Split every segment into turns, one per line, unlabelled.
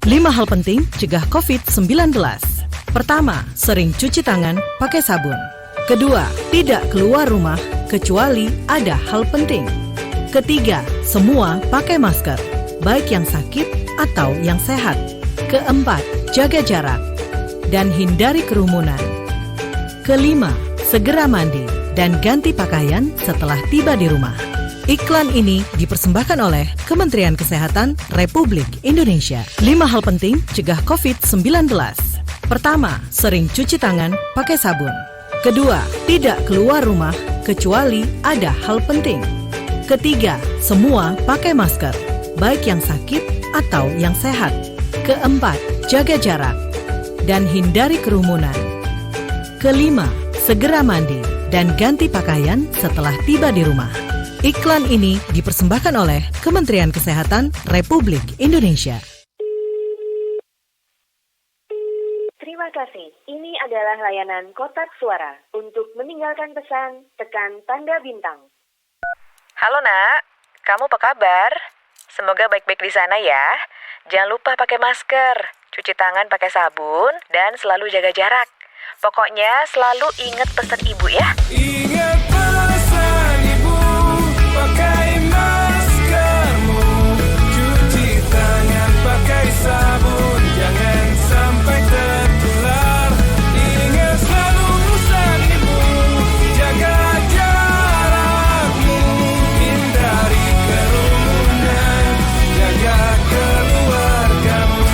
5 hal penting cegah COVID-19. Pertama, sering cuci tangan pakai sabun. Kedua, tidak keluar rumah kecuali ada hal penting. Ketiga, semua pakai masker, baik yang sakit atau yang sehat. Keempat, jaga jarak dan hindari kerumunan. Kelima, segera mandi dan ganti pakaian setelah tiba di rumah. Iklan ini dipersembahkan oleh Kementerian Kesehatan Republik Indonesia. 5 hal penting cegah COVID-19. Pertama, sering cuci tangan pakai sabun. Kedua, tidak keluar rumah kecuali ada hal penting. Ketiga, semua pakai masker, baik yang sakit atau yang sehat. Keempat, jaga jarak dan hindari kerumunan. Kelima, segera mandi dan ganti pakaian setelah tiba di rumah. Iklan ini dipersembahkan oleh Kementerian Kesehatan Republik Indonesia.
Terima kasih. Ini adalah layanan kotak suara. Untuk meninggalkan pesan, tekan tanda bintang.
Halo nak, kamu apa kabar? Semoga baik-baik di sana ya. Jangan lupa pakai masker, cuci tangan pakai sabun, dan selalu jaga jarak. Pokoknya selalu ingat pesan ibu ya.
Ingat pesan ibu, pakai maskermu, cuci tangan pakai sabun, jangan sampai tertular. Ingat selalu pesan ibu, jaga jarakmu, hindari kerumunan, jaga keluargamu.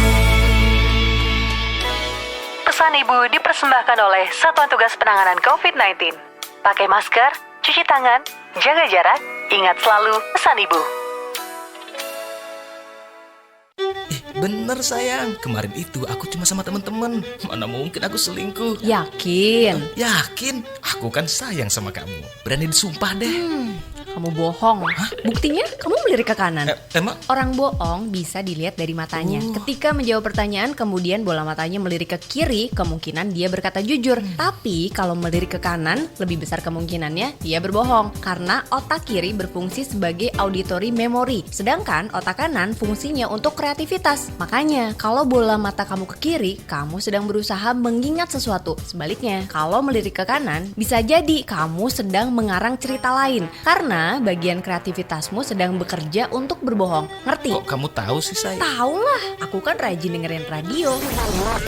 Pesan ibu dipersembahkan oleh Satuan Tugas Penanganan COVID-19. Pakai masker, cuci tangan, jaga jarak, ingat selalu pesan ibu.
Bener sayang, kemarin itu aku cuma sama teman-teman. Mana mungkin aku selingkuh.
Yakin?
Yakin, aku kan sayang sama kamu. Berani disumpah deh.
Kamu bohong. Buktinya kamu melirik ke kanan.
Emang?
Orang bohong bisa dilihat dari matanya. Ketika menjawab pertanyaan kemudian bola matanya melirik ke kiri, kemungkinan dia berkata jujur. Tapi kalau melirik ke kanan, lebih besar kemungkinannya dia berbohong. Karena otak kiri berfungsi sebagai auditory memory, sedangkan otak kanan fungsinya untuk kreativitas. Makanya kalau bola mata kamu ke kiri, kamu sedang berusaha mengingat sesuatu. Sebaliknya, kalau melirik ke kanan, bisa jadi kamu sedang mengarang cerita lain. Karena bagian kreativitasmu sedang bekerja untuk berbohong. Ngerti?
Kok kamu tahu sih sayang?
Tahu lah, aku kan rajin dengerin radio.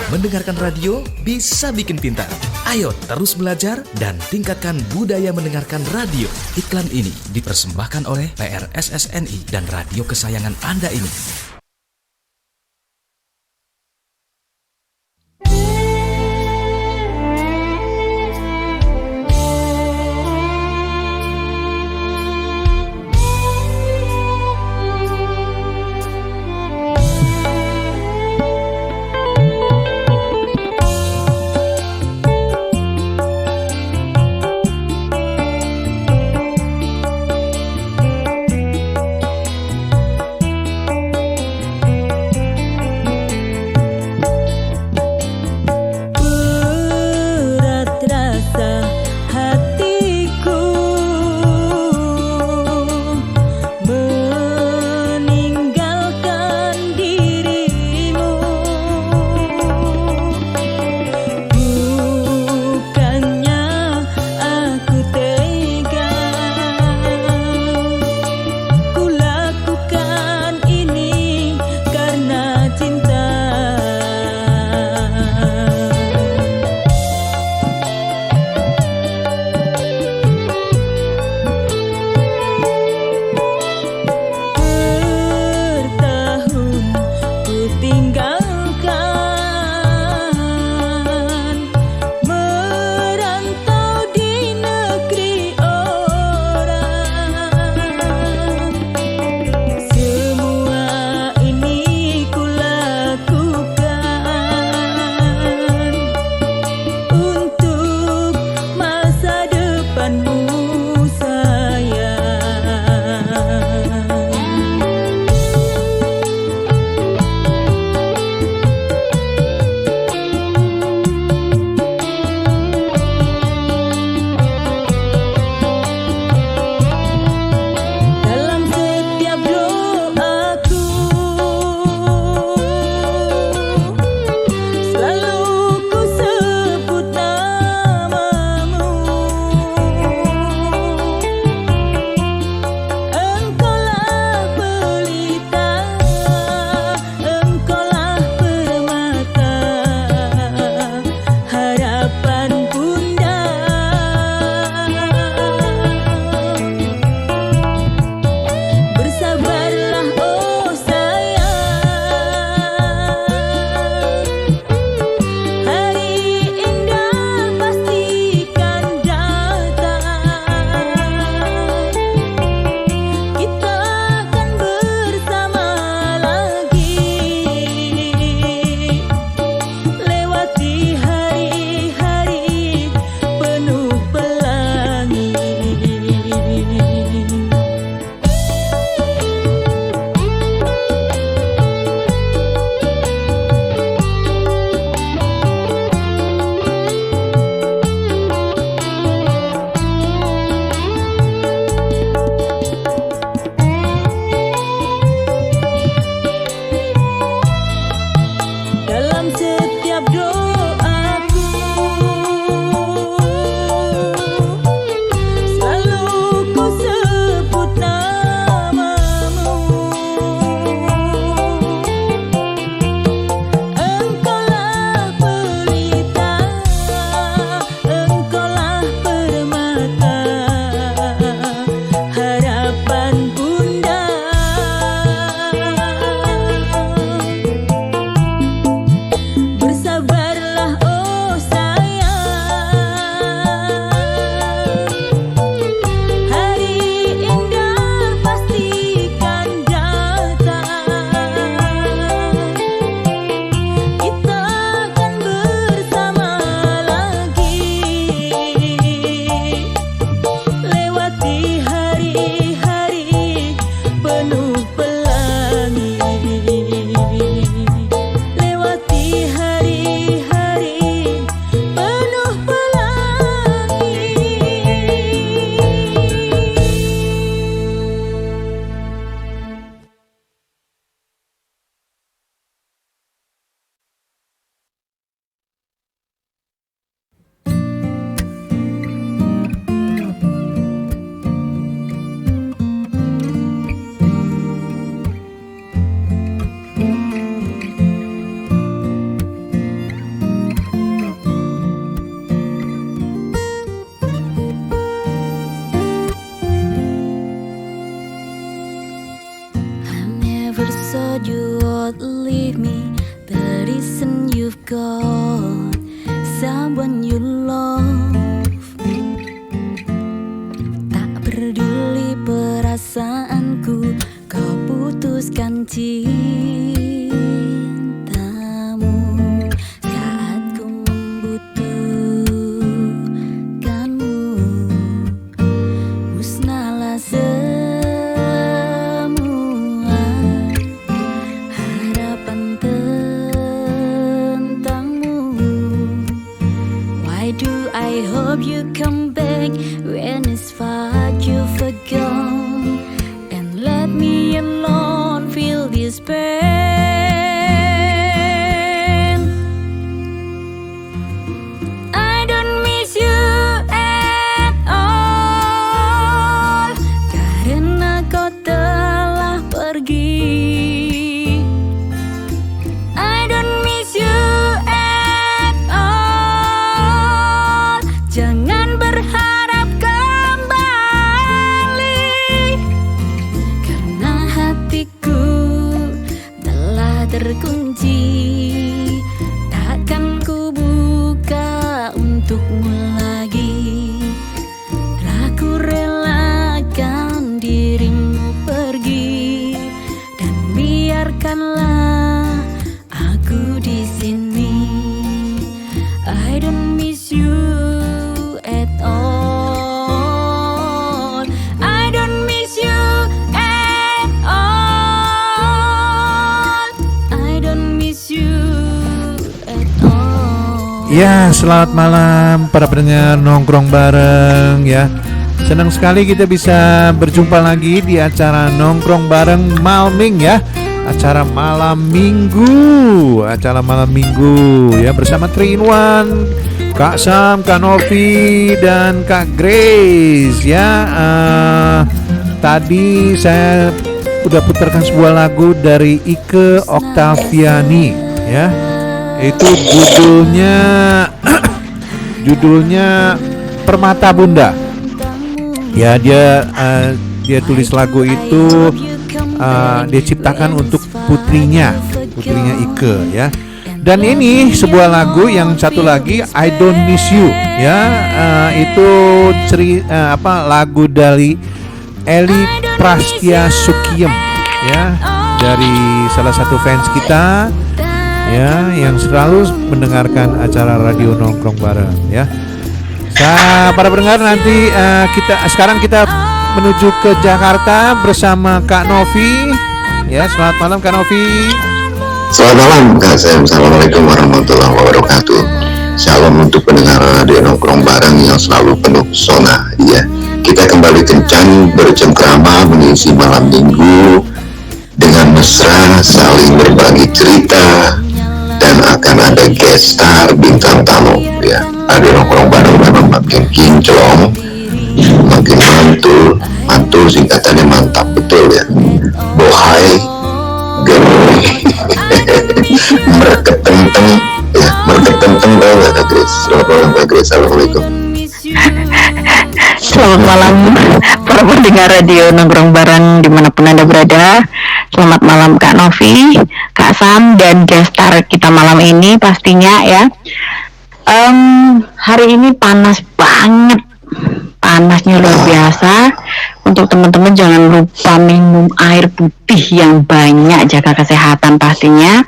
Mendengarkan radio bisa bikin pintar. Ayo terus belajar dan tingkatkan budaya mendengarkan radio. Iklan ini dipersembahkan oleh PRSSNI dan radio kesayangan Anda ini.
never thought you would leave me. The reason you've gone, someone you love. Tak peduli perasaanku, kau putuskan cintamu. Saat ku membutuhkanmu, musnahlah semua harapan tentangmu. Why do I hope you come back when it's far you've forgone, and let me alone feel this pain. I don't miss you at all, karena kau telah pergi. I don't miss you at all, jangan berharap kembali, karena hatiku telah terkunci. Takkan ku buka untukmu lagi. Aku relakan dirimu pergi, dan biarkanlah aku di sini. I don't miss you at all. I don't miss you at all. I don't miss you at all.
Ya, selamat malam para pendengar nongkrong bareng ya. Senang sekali kita bisa berjumpa lagi di acara nongkrong bareng Malming ya. Acara malam minggu ya, bersama 3 in 1, Kak Sam, Kak Novi, dan Kak Grace ya. Tadi saya udah putarkan sebuah lagu dari Ike Oktaviani ya. Itu judulnya Permata Bunda. Ya, dia tulis lagu itu, dia ciptakan untuk putrinya Ike ya. Dan ini sebuah lagu yang satu lagi, I Don't Miss You ya. Itu lagu dari Eli Prastia Sukiem ya, dari salah satu fans kita ya, yang selalu mendengarkan acara radio nongkrong bareng ya. Para pendengar, nanti sekarang kita menuju ke Jakarta bersama Kak Novi ya. Selamat malam Kak Novi.
Selamat malam Kak Sam. Assalamualaikum warahmatullahi wabarakatuh. Shalom untuk pendengar radio nongkrong bareng yang selalu penuh pesona ya. Kita kembali kencang bercengkrama mengisi malam minggu dengan mesra, saling berbagi cerita, dan akan ada guest star bintang tamu ya. Radio nongkrong bareng memang makin kinclong, makin mantul singkatannya mantap betul ya. Bohai, gemoy, merketenteng ya, merketenteng tau gak Kak Grace? Selamat malam Kak Grace. Assalamualaikum.
Selamat malam para pendengar radio nongkrong bareng dimanapun Anda berada. Selamat malam Kak Novi, Kak Sam, dan guest star kita malam ini pastinya ya. Hari ini panas banget, panasnya luar biasa. Untuk teman-teman jangan lupa minum air putih yang banyak, jaga kesehatan pastinya.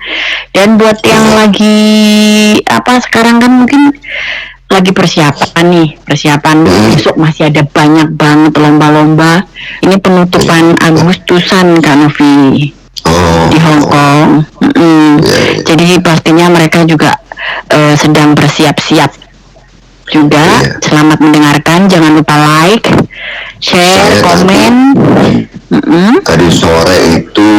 Dan buat yang lagi sekarang kan mungkin lagi persiapan besok masih ada banyak banget lomba-lomba. Ini penutupan Agustusan Kak Novi di Hong Kong. Jadi pastinya mereka juga sedang bersiap-siap juga. Selamat mendengarkan, jangan lupa like, share, komen.
Tadi sore itu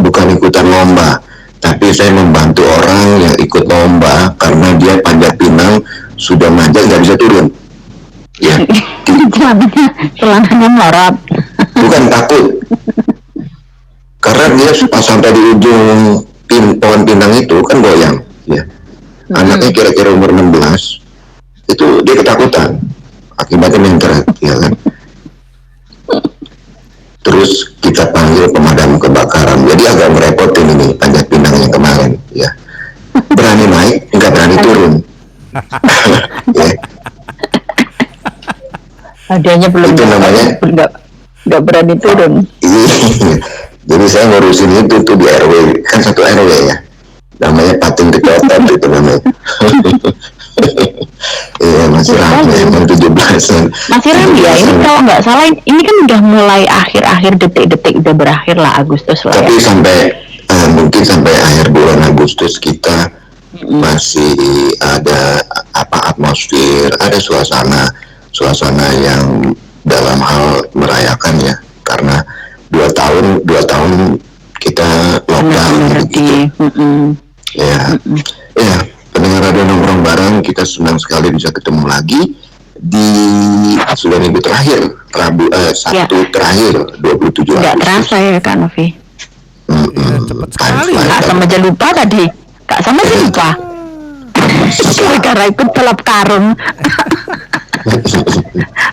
bukan ikutan lomba, tapi saya membantu orang yang ikut lomba karena dia panjat pinang sudah manjat nggak bisa turun ya.
Celananya melorot.
Bukan takut, karena dia pas sampai di ujung pohon pinang itu kan goyang ya. Anaknya kira-kira umur 16 itu dia ketakutan, akibatnya mencret ya kan. Terus kita kita panggil pemadam kebakaran. Jadi agak merepotin ini Panjat Pinang yang kemarin, ya. Berani naik, nggak berani turun. Ya.
Hadiahnya belum
Itu namanya
nggak berani turun.
Jadi saya ngurusin itu tuh di RW, kan satu RW ya. Namanya patung dikotot itu namanya. Iya, masih ramai yang 17-an.
Masih ramai ya, ini kalau nggak salah ini kan udah mulai akhir-akhir detik-detik udah berakhir lah Agustus lah.
Tapi
ya.
sampai mungkin sampai akhir bulan Agustus kita masih ada atmosfer, ada suasana yang dalam hal merayakan ya, karena 2 tahun kita lockdown gitu. Ya, pendengar radio nongkrong bareng, kita senang sekali bisa ketemu lagi di sudah minggu terakhir, Sabtu terakhir 27 Agustus.
Nggak terasa ya Kak Novi.
Cepet sekali.
Kak sama aja lupa tadi. Kak sama aja lupa. Karena ikut pelap karung.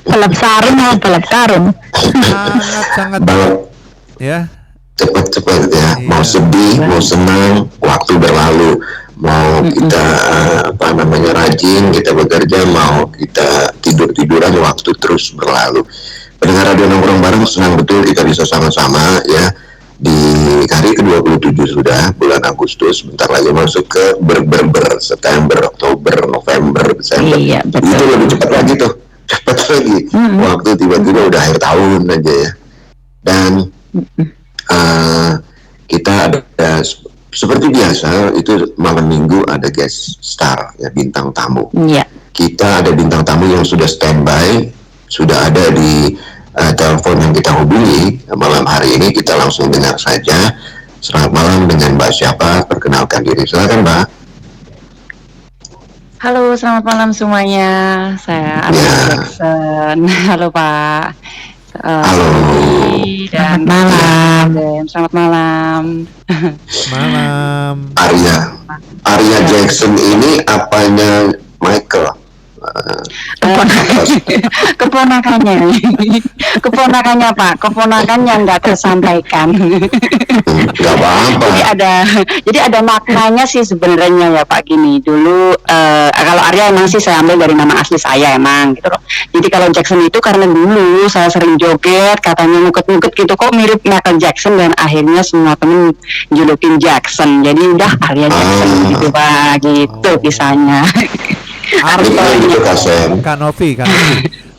Pelap sarung atau pelap karung.
Sangat ya.
Cepat ya. Mau sedih, mau senang, waktu berlalu. Mau kita rajin, kita bekerja, mau kita tiduran, waktu terus berlalu. Pendengar radio nongkrong bareng, senang betul kita bisa sama-sama ya di hari ke-27 sudah bulan Agustus, bentar lagi masuk ke September, Oktober, November, Desember.
Iya, betul.
Itu lebih cepat lagi tuh, cepat lagi. Waktu tiba-tiba udah akhir tahun aja ya. Dan kita ada seperti biasa itu malam minggu ada guest star ya, bintang tamu.
Iya.
Kita ada bintang tamu yang sudah standby, sudah ada di telepon yang kita hubungi. Malam hari ini kita langsung dengar saja. Selamat malam, dengan Mbak siapa? Perkenalkan diri, silakan Mbak.
Halo, selamat malam semuanya. Saya Arya Jackson. Halo Pak.
Halo.
Dan malam. Selamat malam.
Malam.
Arya Jackson ini apanya Michael?
Keponakannya Pak, keponakannya nggak tersampaikan.
Gak apa-apa.
Jadi ada maknanya sih sebenarnya ya Pak, gini dulu. Kalau Arya emang sih saya ambil dari nama asli saya emang gitu loh. Jadi kalau Jackson itu karena dulu saya sering joget, katanya ngukut-ngukut gitu kok mirip Michael Jackson, dan akhirnya semua temen julukin Jackson. Jadi udah Arya Jackson gitu Pak, gitu kisahnya.
Kak Novi.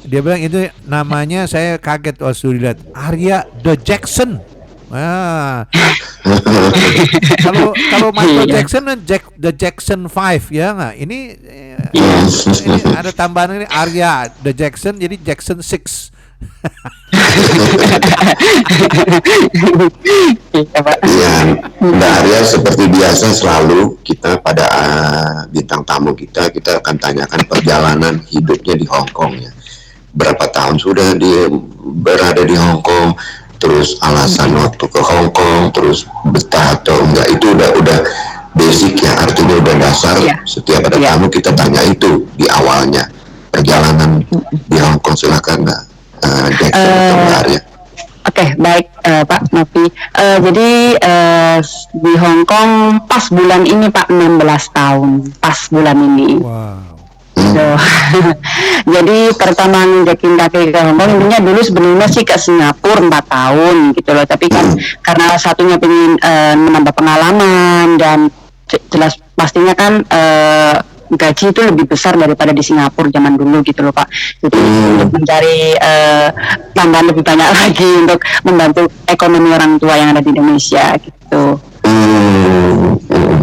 Dia bilang itu namanya, saya kaget waktu dilihat Arya the Jackson. Kalau Michael Jackson dan the Jackson 5 ya nggak? Ini ada tambahan ini Arya the Jackson, jadi Jackson 6.
Iya, Mbak Arya seperti biasa selalu kita pada bintang tamu kita akan tanyakan perjalanan hidupnya di Hong Kong ya. Berapa tahun sudah dia berada di Hong Kong, terus alasan waktu ke Hong Kong, terus betah atau enggak, itu udah basic ya, artinya udah dasar. Setiap ada tamu kita tanya itu di awalnya perjalanan di Hong Kong. Silakan Mbak Jackson atau Mbak Arya.
Oke, baik Pak Novi. Jadi di Hong Kong pas bulan ini Pak 16 tahun, pas bulan ini.
Wow.
Jadi pertama nginjekin kaki ke Hong Kong, intinya dulu sebenarnya sih ke Singapura 4 tahun gitu loh. Tapi kan karena satunya pengen menambah pengalaman, dan jelas pastinya kan gaji itu lebih besar daripada di Singapura zaman dulu gitu loh Pak. Jadi untuk mencari tambahan lebih banyak lagi untuk membantu ekonomi orang tua yang ada di Indonesia gitu.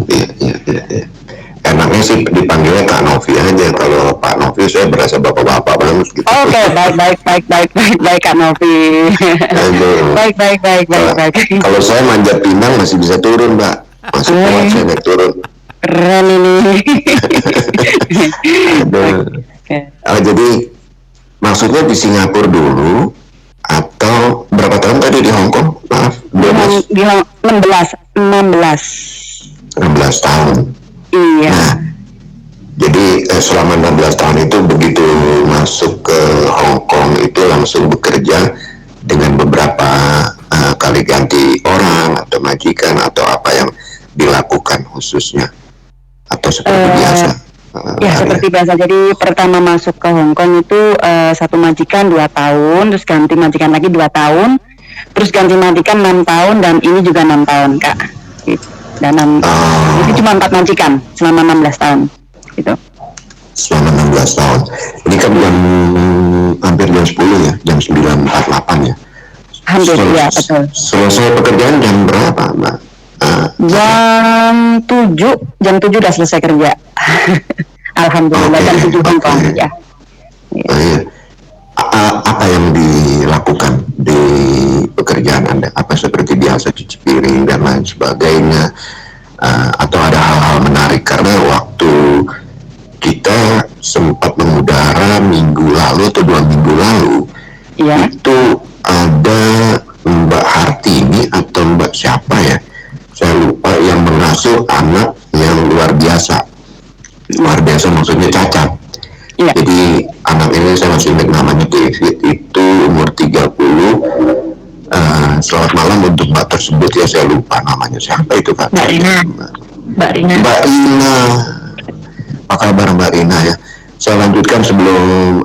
Iya. Enaknya sih dipanggilnya Kak Novi aja. Kalau Pak Novi saya berasa bapak-bapak banget gitu.
Oke, baik Kak Novi. Baik.
Kalau saya manjat pinang masih bisa turun Mbak. Masih kuat saya naik turun.
Keren ini.
Jadi maksudnya di Singapura dulu atau berapa tahun tadi di Hong Kong? Maaf, 12.
Di 16
tahun.
Iya.
Nah, jadi selama 16 tahun itu begitu masuk ke Hong Kong itu langsung bekerja dengan beberapa kali diganti orang atau majikan atau apa yang dilakukan khususnya atau seperti biasa?
Ya seperti biasa. Jadi pertama masuk ke Hong Kong itu satu majikan 2 tahun, terus ganti majikan lagi 2 tahun, terus ganti majikan 6 tahun, dan ini juga 6 tahun Kak. Gitu. Dan itu cuma 4 majikan selama 16 tahun gitu.
Selama 16 tahun. Ini kan hampir jam 10 ya, jam 9.48 ya.
Hampir, ya betul.
Selesai pekerjaan jam berapa, Mbak?
Jam 7 udah selesai kerja. Alhamdulillah, jam 7 Hong Kong ya.
Iya. Apa yang dilakukan di pekerjaan Anda? Apa seperti biasa cuci piring dan lain sebagainya? Atau ada hal-hal menarik? Karena waktu kita sempat mengudara minggu lalu atau 2 minggu lalu, itu ada Mbak Hartini atau Mbak siapa ya? Saya lupa, yang mengasuh anak yang luar biasa. Luar biasa maksudnya cacat. Jadi anak ini saya masih ingat namanya David, itu umur 30. Selamat malam untuk Mbak tersebut ya, saya lupa namanya siapa itu Kak.
Mbak Rina.
Mbak Rina. Apa kabar Mbak Rina ya? Saya lanjutkan sebelum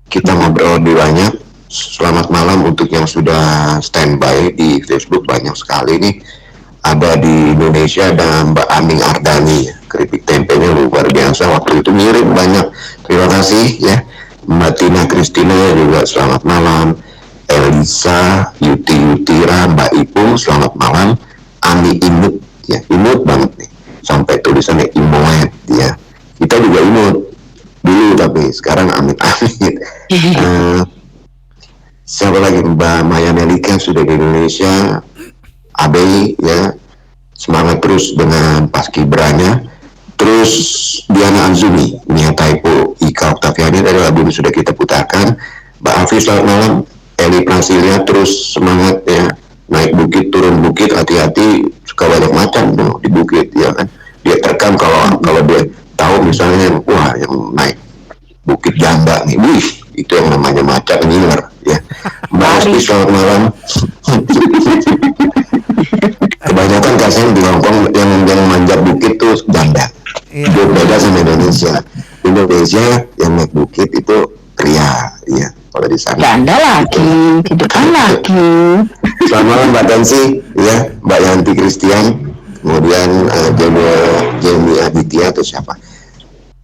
kita ngobrol lebih banyak. Selamat malam untuk yang sudah standby di Facebook, banyak sekali nih. Ada di Indonesia ada Mbak Aning Ardani, keripik tempenya luar biasa, waktu itu ngirim banyak. Terima kasih ya. Mbak Tina Kristina juga selamat malam. Elisa, Yutira, Mbak Ipung selamat malam. Ani Imut ya, imut banget nih, sampai tulisannya Imoet ya. Kita juga imut dulu tapi sekarang amit-amit. Siapa lagi? Mbak Maya Nelika sudah di Indonesia. Abe ya, semangat terus dengan paskibranya. Terus Diana Azumi, Nia Taipo, Ika Oktaviani dari lagu ini sudah kita putarkan. Mbak Hafiz selamat malam. Eli Prasilia terus semangat ya, naik bukit turun bukit, hati-hati, suka banyak macan tuh di bukit ya kan. Dia terekam kalau dia tahu misalnya wah yang naik bukit janda nih, wih itu yang namanya macan ngiler ya. Mbak Asti selamat malam. Kebanyakan kasihan di Hongkong yang manjat bukit tuh janda. Beda sama Indonesia. Indonesia yang naik bukit itu pria, ya. Kalau di sana.
Janda lagi, hidupan lagi.
Selamat malam Mbak Tansi, ya, Mbak Yanti Christian, kemudian Jamie Aditya atau siapa.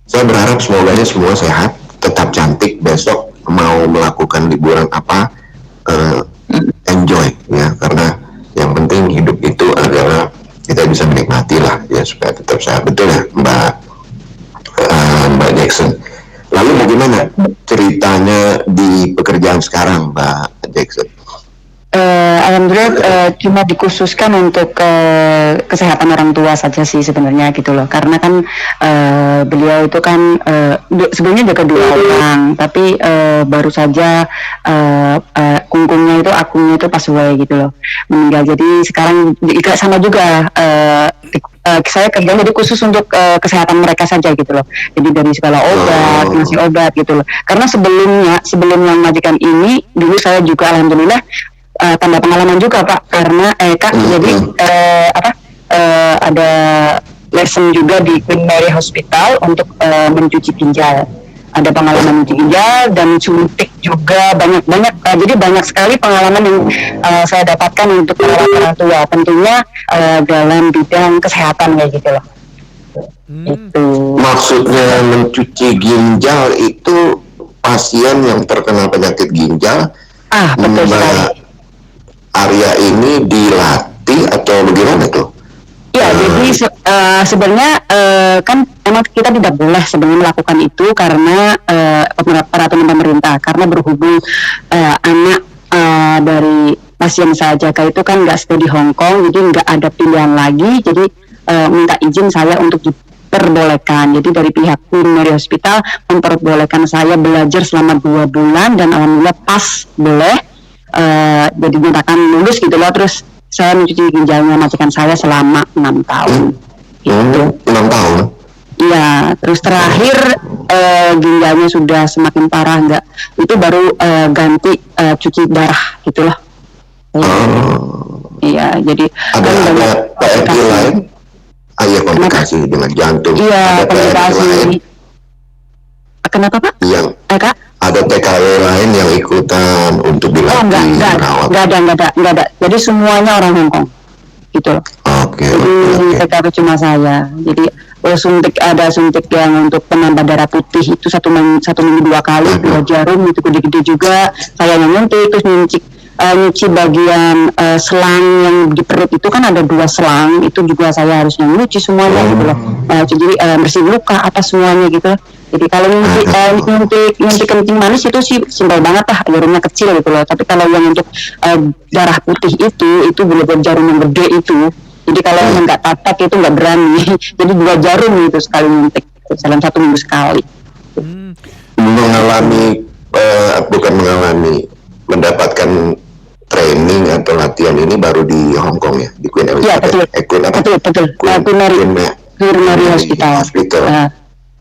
Saya berharap semoga semua sehat, tetap cantik. Besok mau melakukan liburan apa, enjoy ya, karena yang penting hidup itu adalah kita bisa menikmati lah ya, supaya tetap sehat. Betul ya Mbak Jackson. Lalu bagaimana ceritanya di pekerjaan sekarang Mbak Jackson?
Alhamdulillah cuma dikhususkan untuk kesehatan orang tua saja sih sebenarnya gitu loh, karena kan beliau itu kan sebenarnya jaga 2 orang, tapi baru saja kungkungnya itu akunnya itu passway gitu loh, meninggal. Jadi sekarang juga sama juga saya kerja jadi khusus untuk kesehatan mereka saja gitu loh. Jadi dari segala obat, ngasih obat gitu loh. Karena sebelum yang majikan ini dulu saya juga alhamdulillah tambah pengalaman juga Pak, karena Kak jadi ada lesson juga di Queen Mary Hospital untuk mencuci ginjal. Ada pengalaman mencuci ginjal dan suntik juga banyak jadi banyak sekali pengalaman yang saya dapatkan untuk merawat orang tua, tentunya dalam bidang kesehatan kayak gitu loh. Itu
maksudnya mencuci ginjal itu pasien yang terkena penyakit ginjal.
Betul sekali.
Area ini dilatih atau bagaimana tuh?
Ya, jadi sebenarnya kan emang kita tidak boleh sebenarnya melakukan itu karena peraturan pemerintah, karena berhubung anak dari pasien saya jaga itu kan nggak stay di Hong Kong, jadi nggak ada pilihan lagi, jadi minta izin saya untuk diperbolehkan. Jadi dari pihak Queen Mary Hospital memperbolehkan saya belajar selama 2 bulan dan alhamdulillah pas boleh. Jadi dinyatakan lulus gitu loh. Terus saya mencuci ginjalnya majikan saya selama 6 tahun. Itu
6 tahun?
Iya. Terus terakhir ginjalnya sudah semakin parah, itu baru ganti cuci darah gitu loh. Iya, jadi
ada PRI lain, iya komplikasi dengan jantung.
Iya,
ada
komplikasi.
lain
Kenapa Pak?
yang
Kak?
ada TKW lain yang ikutan untuk dilatih merawat.
Enggak ada. Jadi semuanya orang Hong Kong, gitu loh. Jadi TKW cuma saya. Jadi suntik yang untuk penambah darah putih itu satu minggu 2 kali, 2 jarum itu gede-gede juga. Saya yang nyuntik, terus nyuci bagian selang yang di perut itu kan ada 2 selang, itu juga saya harus nyuci semuanya gitu loh. Jadi bersih luka apa semuanya gitu. Jadi kalau nyuntik kencing manis itu sih simpel banget lah, jarumnya kecil gitu loh. Tapi kalau yang untuk darah putih itu benar-benar jarum yang gede itu. Jadi kalau yang nggak tatak itu nggak berani. Jadi 2 jarum itu sekali nyuntik dalam 1 minggu sekali.
Mendapatkan training atau latihan ini baru di Hong Kong ya, di Queen Elizabeth.
Betul. Queen Mary Hospital.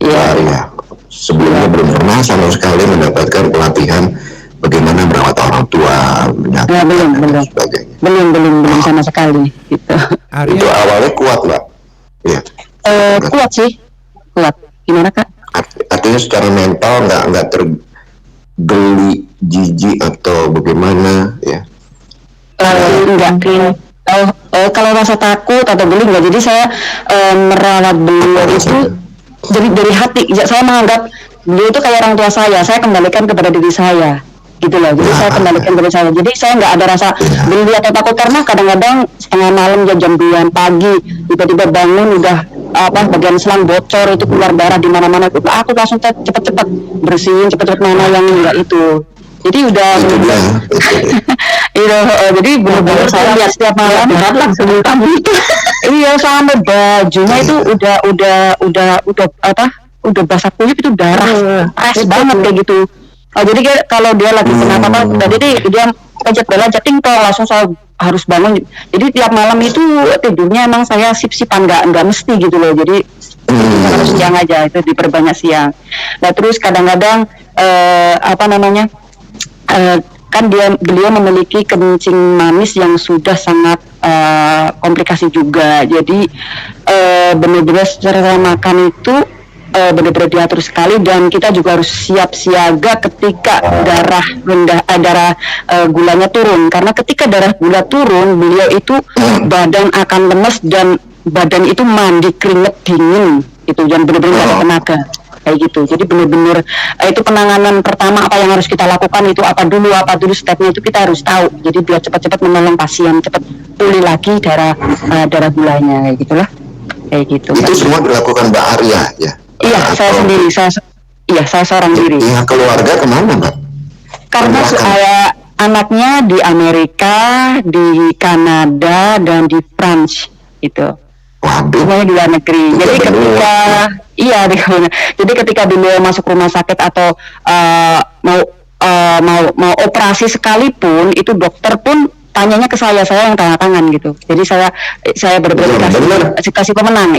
Ya. Sebelumnya belum pernah sama sekali mendapatkan pelatihan bagaimana merawat orang tua,
belum sama sekali gitu.
Itu awalnya kuat Mbak? Ya.
Kuat sih, gimana Kak?
Artinya secara mental nggak tergeli, jijik atau bagaimana ya?
Enggak. Kalau rasa takut atau geli enggak. Jadi saya merawat beliau itu dari hati. Saya menganggap beliau itu kayak orang tua saya. Saya kembalikan kepada diri saya, gitu loh. Jadi saya kembalikan kepada saya. Jadi saya nggak ada rasa geli atau takut, karena kadang-kadang setengah malam jam 2 pagi tiba-tiba bangun udah bagian selang bocor, itu keluar darah di mana-mana. Aku langsung cepet-cepet bersihin, cepet-cepet mana yang enggak itu. Jadi udah jadi benar-benar saya lihat setiap malam langsung itu. Iya, sampai bajunya itu udah basah kuyup, itu darah es banget kayak gitu. Jadi kalau dia lagi kenapa jadi dia pencet bel aja tingtong, langsung saya harus bangun. Jadi tiap malam itu tidurnya emang saya sip-sipan, nggak mesti gitu loh. Jadi harus siang aja, itu diperbanyak siang. Nah terus kadang-kadang kan beliau memiliki kencing manis yang sudah sangat komplikasi juga. Jadi benar-benar secara makan itu benar-benar diatur sekali, dan kita juga harus siap siaga ketika darah gulanya turun. Karena ketika darah gula turun, beliau itu badan akan lemes dan badan itu mandi keringet dingin itu, dan benar-benar nggak ada tenaga kayak gitu. Jadi benar-benar itu penanganan pertama apa yang harus kita lakukan itu apa dulu stepnya itu kita harus tahu. Jadi biar cepat-cepat menolong pasien, cepat pulih lagi darah gulanya kayak gitulah. Kayak gitu.
Itu semua dilakukan Mbak Arya ya?
Iya, saya sendiri. Saya seorang diri.
Iya, keluarga kemana Mbak?
Karena saya anaknya di Amerika, di Kanada, dan di France itu.
Waduh.
Semuanya di luar negeri. Jadi ketika beliau masuk rumah sakit atau mau operasi sekalipun, itu dokter pun tanyanya ke saya yang tanda tangan gitu. Jadi saya benar-benar dikasih pemenang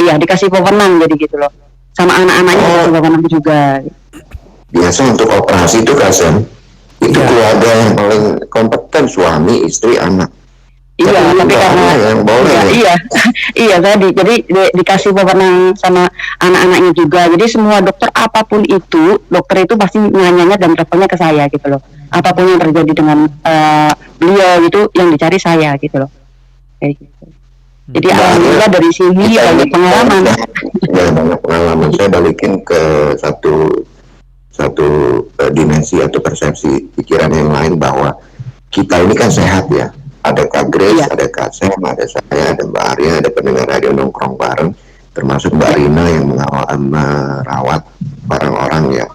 jadi gitu loh. Sama anak-anaknya dikasih pemenang juga.
Biasa untuk operasi itu Kasem, itu keluarga yang paling kompeten, suami, istri, anak.
Iya, tapi karena
yang boleh.
Iya tadi. Jadi dikasih pemenang sama anak-anaknya juga. Jadi semua dokter apapun itu, dokter itu pasti nanyanya dan teleponnya ke saya gitu loh. Apapun yang terjadi dengan beliau itu yang dicari saya gitu loh. Kayak gitu. Jadi alhamdulillah dari sini banyak pengalaman.
Banyak pengalaman. Saya balikin ke satu dimensi atau persepsi pikiran yang lain, bahwa kita ini kan sehat ya. Ada Kak Grace, ada Kak Sam, ada saya, ada Mbak Arya, ada pendengar radio nongkrong bareng, termasuk Mbak Rina yang merawat orang-orang yang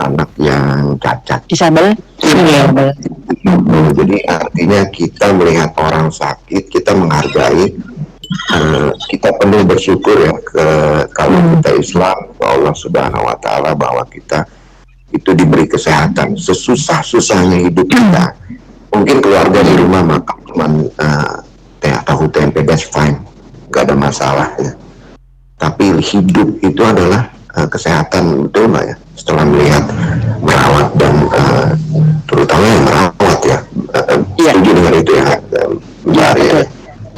anak yang cacat,
disabel.
Jadi artinya kita melihat orang sakit, kita menghargai, kita perlu bersyukur ya kalau kita Islam, Allah Subhanahu Wa Taala, bahwa kita itu diberi kesehatan. Sesusah-susahnya hidup kita, mungkin keluarga di rumah makan cuman tahu tempe, that's fine, gak ada masalah ya. Tapi hidup itu adalah kesehatan, betul nggak ya? Setelah melihat merawat dan terutama yang merawat ya, dengar itu ya, Mbak Arya.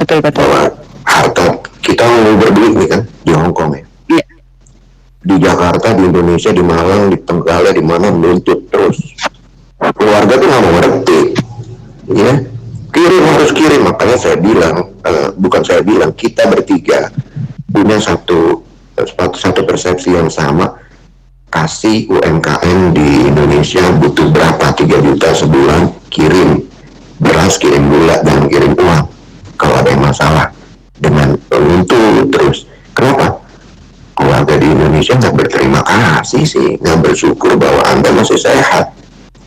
Betul.
Bahwa harta kita mau berduit nih kan di Hong Kong ya.
Iya.
Di Jakarta, di Indonesia, di Malang, di Tenggala, di mana menuntut terus. Keluarga tuh nggak mau ngerti, ya. Harus kirim. Makanya saya bilang, kita bertiga punya satu persepsi yang sama. Kasih UMKM di Indonesia butuh berapa, 3 juta sebulan, kirim beras, kirim gula, dan kirim uang kalau ada yang masalah, dengan untung terus. Kenapa? Keluarga di Indonesia nggak berterima kasih sih, nggak bersyukur bahwa Anda masih sehat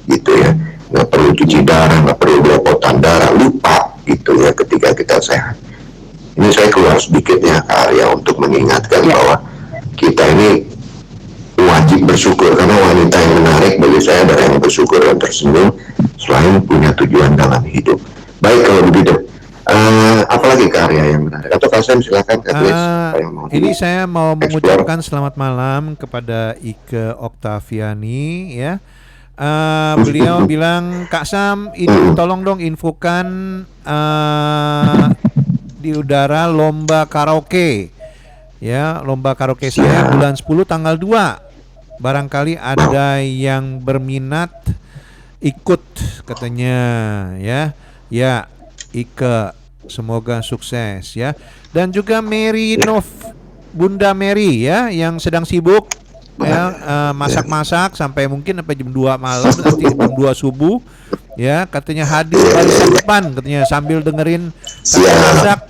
gitu ya, nggak perlu cuci darah, nggak perlu beropotan darah, lupa gitu ya ketika kita sehat. Ini saya keluar sedikit ya Arya untuk mengingatkan bahwa kita ini wajib bersyukur, karena wanita yang menarik bagi saya adalah yang bersyukur dan tersenyum selain punya tujuan dalam hidup. Baik kalau begitu, apalagi karya yang menarik? Atau Kak Sam silakan.
Ini saya mau mengucapkan selamat malam kepada Ike Oktaviani ya. Beliau bilang, Kak Sam, ini tolong dong infokan di udara lomba karaoke. Ya, lomba karaoke saya bulan 10 tanggal 2. Barangkali ada yang berminat ikut katanya ya. Ya, Ike, semoga sukses ya. Dan juga Bunda Mary ya, yang sedang sibuk ya, masak-masak sampai mungkin sampai jam 2 malam, nanti jam 2 subuh ya, katanya hadir barisan depan katanya sambil dengerin masak,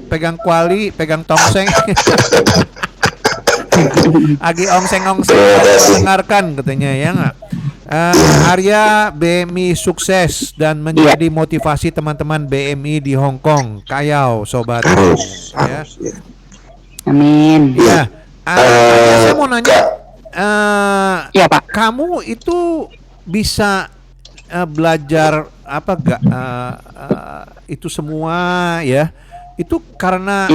pegang kuali, pegang tongseng. Lagi ongseng-ongseng mendengarkan katanya ya nggak. Arya, BMI sukses dan menjadi motivasi teman-teman BMI di Hong Kong. Kayau sobat ya.
Amin.
Ya. Saya mau nanya,
Pak.
Kamu itu bisa belajar apa gak itu semua ya? Itu karena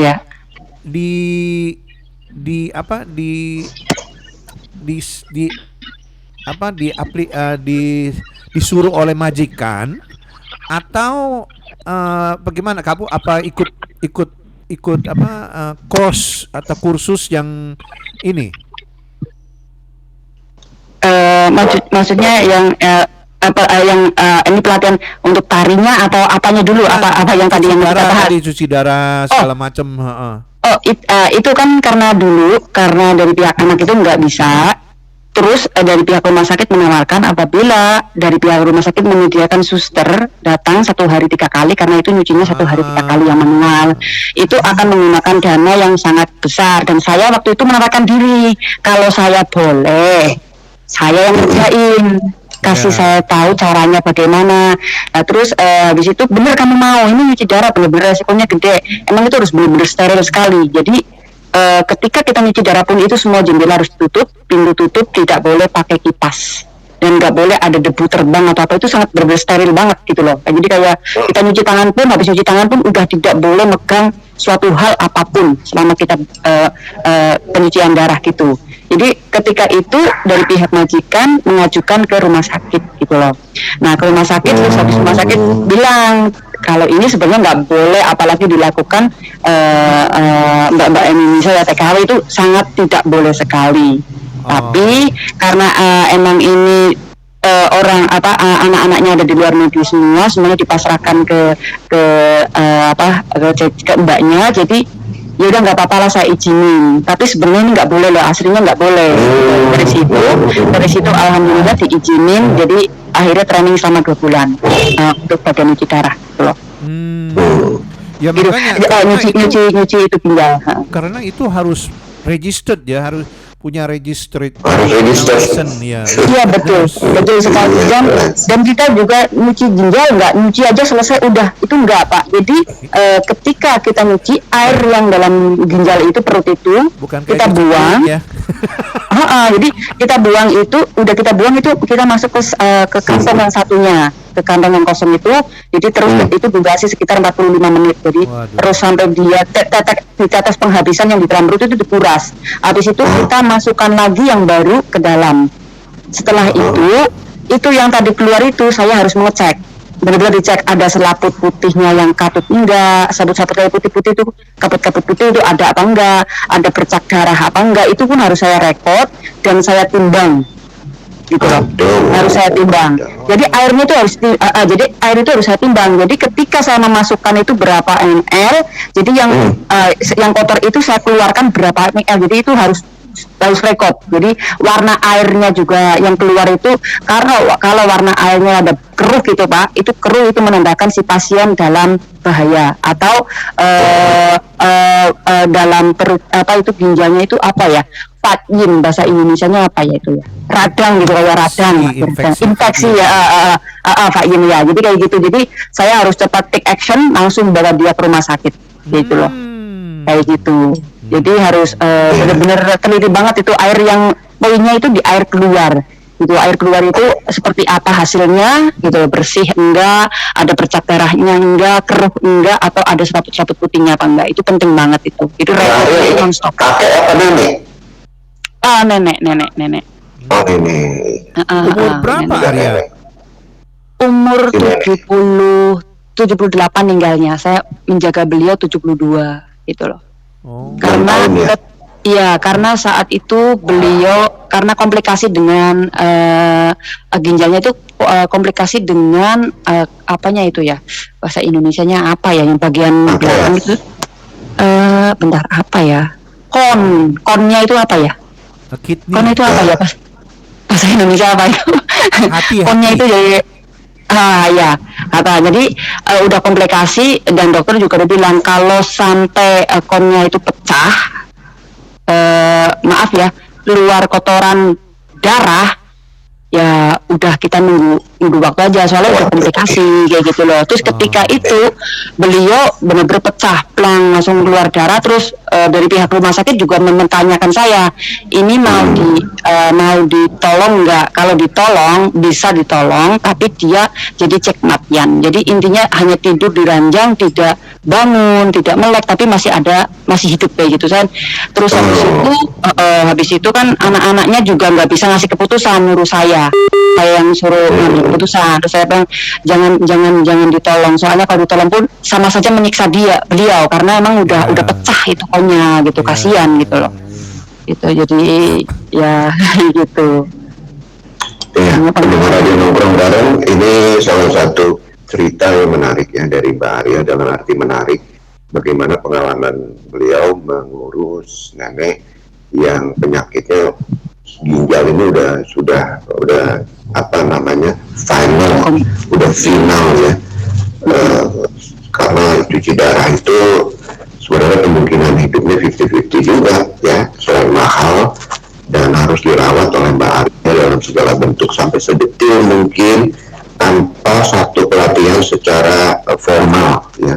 disuruh oleh majikan atau bagaimana? Kamu apa ikut course atau kursus yang ini?
Maksudnya yang ini pelatihan untuk tarinya atau apanya dulu? Apa yang tadi yang kita bahas?
Cuci darah segala macam.
Itu kan karena dari pihak anak itu nggak bisa. Terus dari pihak rumah sakit menawarkan apabila dari pihak rumah sakit menyediakan suster datang 1 hari 3 kali, karena itu nyucinya 1 hari 3 kali yang manual, itu akan menggunakan dana yang sangat besar. Dan saya waktu itu menawarkan diri, kalau saya boleh, saya yang ngerjain, kasih saya tahu caranya bagaimana. Nah, terus di situ bener kamu mau, ini nyuci darah bener-bener resikonya gede, emang itu harus bener-bener steril sekali. Jadi ketika kita nyuci darah pun itu semua jendela harus tutup, pintu tutup, tidak boleh pakai kipas dan nggak boleh ada debu terbang atau apa, itu sangat benar-benar steril banget gitu loh. Jadi kayak kita nyuci tangan pun, habis nyuci tangan pun udah tidak boleh megang suatu hal apapun selama kita penyucian darah gitu. Jadi ketika itu dari pihak majikan mengajukan ke rumah sakit gitu loh. Nah ke rumah sakit, terus habis rumah sakit bilang kalau ini sebenarnya nggak boleh, apalagi dilakukan mbak-mbak Indonesia ya, TKW itu sangat tidak boleh sekali. Tapi karena emang ini anak-anaknya ada di luar negeri semuanya dipasrahkan ke mbaknya, jadi ya udah nggak apa-apa lah saya izinin. Tapi sebenarnya ini nggak boleh loh, aslinya nggak boleh. Dari situ alhamdulillah diizinin, jadi akhirnya training selama 2 bulan untuk bagian nyuci darah gitu loh.
Ya makanya
nyuci itu ginjal.
Karena itu harus registered ya, harus punya registered
license ya. Iya betul sekali. Dan kita juga nyuci ginjal nggak nyuci aja selesai udah, itu enggak Pak. Jadi ketika kita nyuci, air yang dalam ginjal itu, perut itu kita buang ya. Jadi kita buang itu, udah kita buang itu, kita masuk ke kantong yang satunya, ke kantong yang kosong itu. Jadi terus itu durasi sekitar 45 menit. Jadi terus sampai dia tetes penghabisan yang di dalam perut itu dikuras. Habis itu kita masukkan lagi yang baru ke dalam. Setelah itu yang tadi keluar itu saya harus mengecek benar-benar dicek ada selaput putihnya yang katut enggak, sabut-sabut kayak putih-putih itu, kabut-kabut putih itu ada apa enggak, ada bercak darah apa enggak, itu pun harus saya rekod dan saya timbang gitu loh. Harus saya timbang. Jadi airnya itu harus jadi air itu harus saya timbang. Jadi ketika saya memasukkan itu berapa ml, jadi yang kotor itu saya keluarkan berapa ml. Jadi itu harus rekod. Jadi warna airnya juga yang keluar itu, karena kalau warna airnya ada keruh gitu Pak, itu keruh itu menandakan si pasien dalam bahaya atau dalam perut apa itu ginjalnya itu apa ya, Fatyin bahasa Indonesianya apa ya itu ya, radang gitu, kayak radang infeksi ya, Fatyin ya. Jadi kayak gitu. Jadi saya harus cepat take action, langsung bawa dia ke rumah sakit gitu loh, kayak gitu. Jadi harus benar-benar teliti banget itu air yang poinnya itu di air keluar. Itu air keluar itu seperti apa hasilnya gitu, bersih enggak, ada bercak darahnya enggak, keruh enggak, atau ada serabut-serabut putihnya apa enggak. Itu penting banget itu. Itu rekod non-stop.
Kakek apa nenek?
Nenek.
Oh nenek.
Umur berapa Arya?
Umur 78 meninggalnya. Saya menjaga beliau 72 gitu loh. Karena saat itu beliau karena komplikasi dengan ginjalnya itu komplikasi dengan apanya itu ya, bahasa Indonesianya apa ya, yang bagian belakang itu bentar apa ya, konnya itu apa ya, kon itu apa ya bahasa Indonesia apa itu konnya itu jadi ya apa, jadi udah komplikasi dan dokter juga udah bilang kalau sampai konnya itu pecah, maaf ya, keluar kotoran darah, ya udah kita nunggu waktu aja, soalnya udah komplikasi kayak gitu loh. Terus ketika itu beliau benar-benar pecah, plang, langsung keluar darah. Terus dari pihak rumah sakit juga mempertanyakan saya, ini mau ditolong nggak? Kalau ditolong bisa ditolong, tapi dia jadi cek matian. Jadi intinya hanya tidur di ranjang, tidak bangun, tidak melek, tapi masih hidup kayak gitu kan. Terus habis itu kan anak-anaknya juga nggak bisa ngasih keputusan, nyuruh saya yang suruh ngambil keputusan. Terus saya bilang jangan ditolong, soalnya kalau ditolong pun sama saja menyiksa beliau karena emang udah pecah itu konya gitu, kasihan gitu loh. Gitu, jadi ya gitu.
Ya, pendengar Radio Nongkrong Bareng, ini salah satu cerita yang menarik ya dari Mbak Arya, dalam arti menarik bagaimana pengalaman beliau mengurus nenek yang penyakitnya ginjal ini sudah apa namanya final ya, karena cuci darah itu sebenarnya kemungkinan hidupnya 50-50 juga ya, selain mahal dan harus dirawat oleh Mbak Arya dalam segala bentuk sampai sedetil mungkin tanpa satu pelatihan secara formal ya,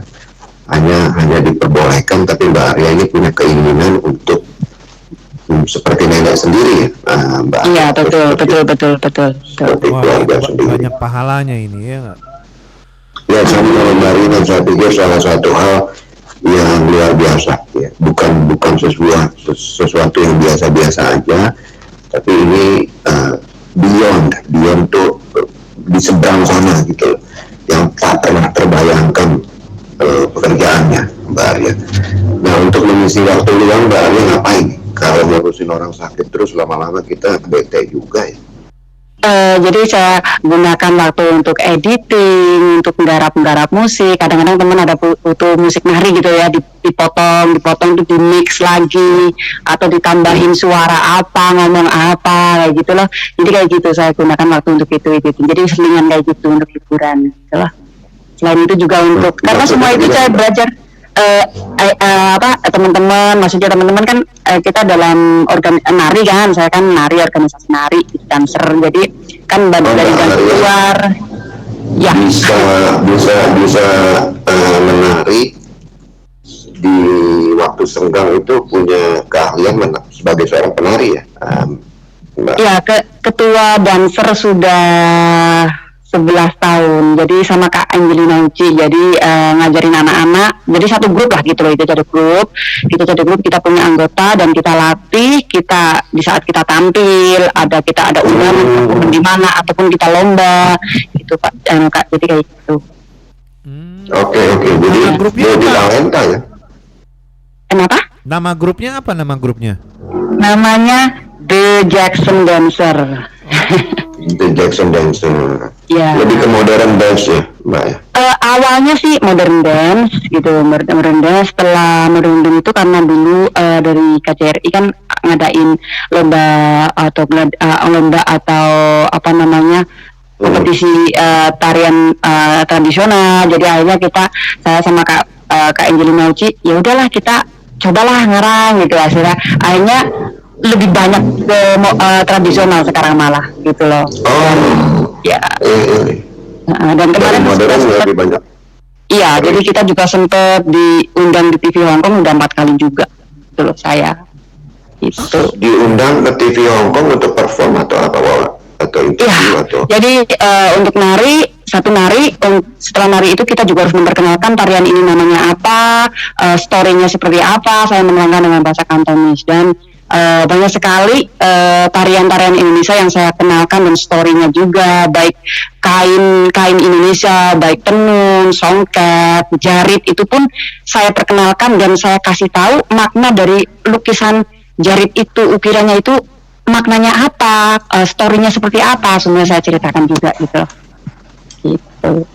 hanya diperbolehkan, tapi Mbak Arya ini punya keinginan untuk seperti nenek sendiri ya, Mbak.
Iya betul.
Seperti keluarga sendiri.
Banyak pahalanya ini ya nggak?
Ya sama Mbak Rina, saya pikir salah satu hal yang luar biasa ya, bukan sesuatu yang biasa-biasa aja, tapi ini beyond tuh di seberang sana gitu, yang tak pernah terbayangkan pekerjaannya Mbak Arya. Nah, untuk mengisi waktu luang Mbak Arya ngapain? Kalau ngurusin orang sakit terus lama-lama kita bete juga ya.
Jadi saya gunakan waktu untuk editing, untuk menggarap musik. Kadang-kadang teman ada butuh musik nari gitu ya, dipotong itu di mix lagi, atau ditambahin suara apa, ngomong apa, kayak gitu loh. Jadi kayak gitu saya gunakan waktu untuk itu. Jadi selingan kayak gitu untuk hiburan gitu loh. Selain itu juga untuk, karena semua itu saya belajar teman-teman, maksudnya teman-teman kan kita dalam nari kan, saya kan nari, organisasi nari, dancer, jadi kan dari dan luar ya
bisa menari di waktu senggang itu punya keahlian sebagai seorang penari ya.
Ya, ketua dancer sudah 11 tahun. Jadi sama Kak Angelina Uci. Jadi ngajarin anak-anak. Jadi satu grup lah gitu loh. Kita jadi grup. Kita punya anggota dan kita latih. Kita di saat kita tampil, kita ada undangan ataupun di mana ataupun kita lomba gitu Pak. Kak. Jadi kayak gitu.
Oke. Jadi
grupnya
di
apa?
talenta ya.
Kenapa?
Nama grupnya apa nama grupnya?
Namanya The Jackson Dancer.
The Jackson Dancer.
Ya.
Lebih ke modern dance ya, Mbak ya.
Awalnya sih modern dance gitu, modern dance. Setelah modern dance itu karena dulu dari KJRI kan ngadain lomba atau apa namanya kompetisi tarian tradisional. Jadi akhirnya saya sama Kak Angelina Uci, ya udahlah kita cobalah ngarang gitu. Akhirnya lebih banyak ke tradisional sekarang malah gitu loh. Ya. Dan kemarin
modern lebih banyak.
Iya, jadi kita juga sempat diundang di TV Hong Kong udah 4 kali juga. Gitu loh saya. Itu.
Diundang ke TV Hong Kong untuk perform atau apa, atau interview atau?
Jadi untuk satu nari, setelah nari itu kita juga harus memperkenalkan tarian ini namanya apa, story-nya seperti apa. Saya menerangkan dengan bahasa Kantonis dan banyak sekali tarian-tarian Indonesia yang saya kenalkan dan story-nya juga, baik kain Indonesia, baik tenun, songket, jarit, itu pun saya perkenalkan dan saya kasih tahu makna dari lukisan jarit itu, ukirannya itu maknanya apa, story-nya seperti apa, semua saya ceritakan juga gitu.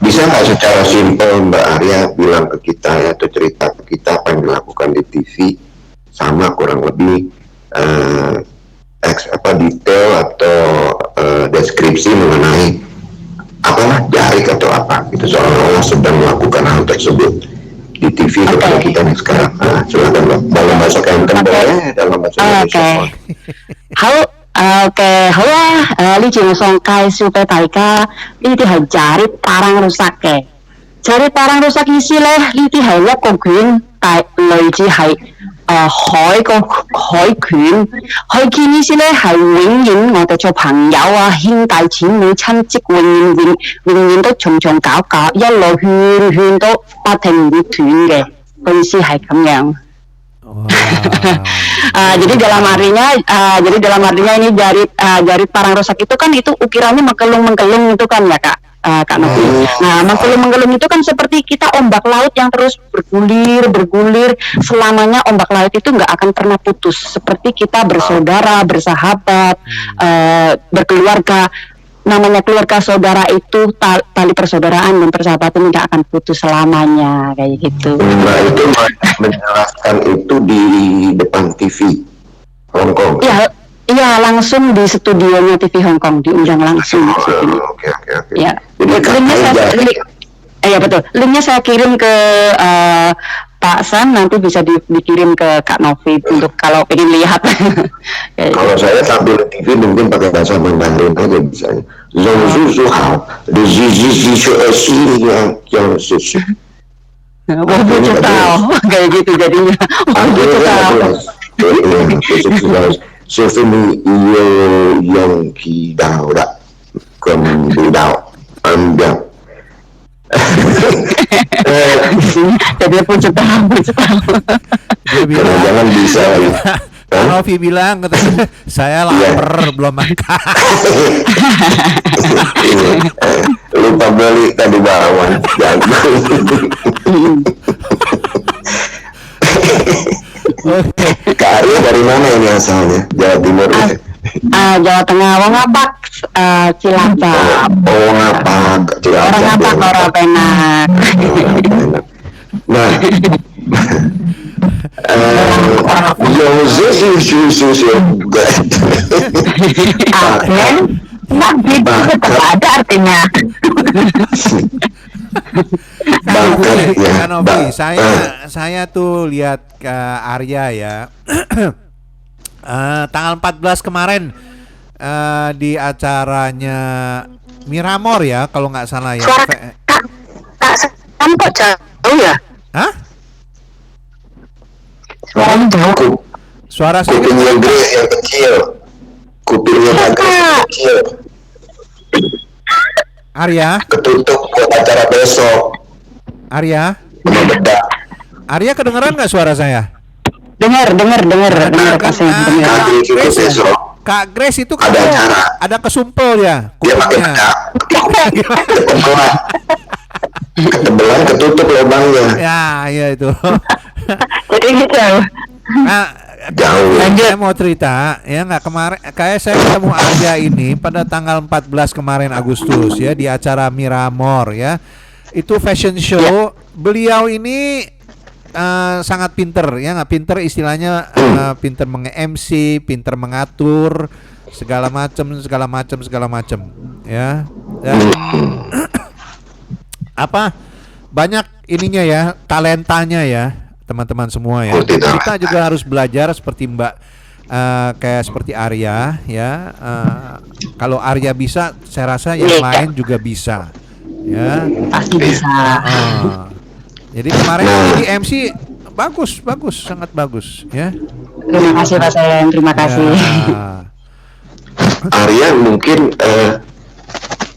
Bisa nggak secara simpel Mbak Arya bilang ke kita ya, atau cerita ke kita apa yang dilakukan di TV sama kurang lebih detail atau deskripsi mengenai apalah jarik atau apa gitu, seolah-olah sedang melakukan hal tersebut di TV kepada kita nih sekarang. Silakan Mbak, dalam bahasa Kanton boleh, dalam bahasa Indonesia.
好啊，呢次我想介紹俾大家，呢啲係jarit parang rusak嘅。jarit parang rusak意思咧，呢啲係一個卷，但類似係海卷。海卷意思咧係永遠我哋做朋友啊、兄弟姊妹、親戚，永遠都重搞，一路圈都不停唔斷嘅。個意思係咁樣。Jadi dalam artinya ini jarit parang rusak itu kan itu ukirannya mengkelung itu kan ya Kak Novi. Nah, mengkelung itu kan seperti kita ombak laut yang terus bergulir selamanya. Ombak laut itu nggak akan pernah putus, seperti kita bersaudara, bersahabat, berkeluarga. Namanya keluarga saudara itu tali persaudaraan dan persahabatan tidak akan putus selamanya, kayak gitu.
Nah, itu menjelaskan itu di depan TV Hong Kong. Iya, langsung di studionya TV Hong Kong, diundang langsung. Oke.
Ya, linknya saya kirim ke Pak Sam, nanti bisa dikirim ke Kak Novi untuk kalau ingin lihat.
Kalau saya sambil TV mungkin pakai bahasa Mandarin aja bisa. Zhou hao, de ji yang susu.
Wah, tahu kayak gitu jadinya.
Sufini yang kidau dak kembudau ambil.
Jadi pun tahu.
Dia bilang,
jangan bisa.
Novi bilang, saya lapar belum makan.
Lupa beli tadi bawang. Kak Arya dari mana ini asalnya? Jawa Timur ya?
Jawa Tengah, wong Ngapak, Cilacap.
Ngapak, Cilacap.
Orang Ngapak, orang Penak.
Nah, yang susu
tetap ada artinya.
Novi, saya tuh lihat ke Arya ya. Tanggal 14 kemarin di acaranya Miramor ya, kalau nggak salah ya.
Kamu kok jauh ya?
Hah?
Suaranya jauh.
Suara saya
kupingnya gede yang kecil. Kupingnya agak kecil.
Arya,
ketutup buat acara besok.
Arya,
Sama bedak.
Arya kedengeran nggak suara saya?
Dengar Kak Sam, dengar.
Kaki itu besok
Kak Grace itu
ada acara.
ada kesumpel ya
Dia pakai
kupingnya.
bedak. Ketebelan ketutup lubangnya.
Ya, iya itu.
Jadi gitu.
Nah,
Jauh.
saya mau cerita ya, nggak kemarin kayak saya ketemu Arya ini pada tanggal 14 kemarin Agustus ya di acara Miramor ya. Itu fashion show. Beliau ini sangat pinter ya, nggak pinter istilahnya, pinter menge-MC, pinter mengatur segala macam ya. Dan apa banyak ininya ya, talentanya ya teman-teman semua ya. Kita juga harus belajar seperti Mbak kayak seperti Arya ya. Kalau Arya bisa, saya rasa yang lain juga bisa ya.
Pasti bisa.
Jadi kemarin di MC bagus, sangat bagus ya.
Terima kasih Pak Sayang, terima kasih.
Ya.
Arya mungkin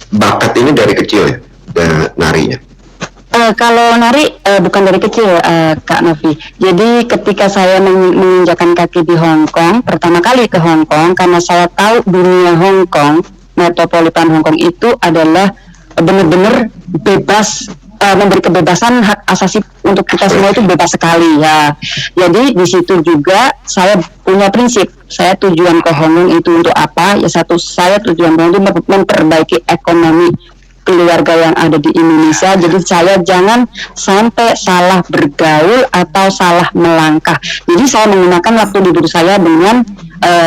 bakat ini dari kecil ya, narinya.
Kalau nari bukan dari kecil Kak Novi. Jadi ketika saya menginjakan kaki di Hong Kong, pertama kali ke Hong Kong, karena saya tahu dunia Hong Kong, metropolitan Hong Kong itu adalah benar-benar bebas, memberi kebebasan hak asasi untuk kita semua itu bebas sekali ya. Jadi di situ juga saya punya prinsip. Saya tujuan ke Hong Kong itu untuk apa? Ya satu, saya tujuan ke Hong Kong itu memperbaiki ekonomi keluarga yang ada di Indonesia. Jadi saya jangan sampai salah bergaul atau salah melangkah. Jadi saya menggunakan waktu libur saya dengan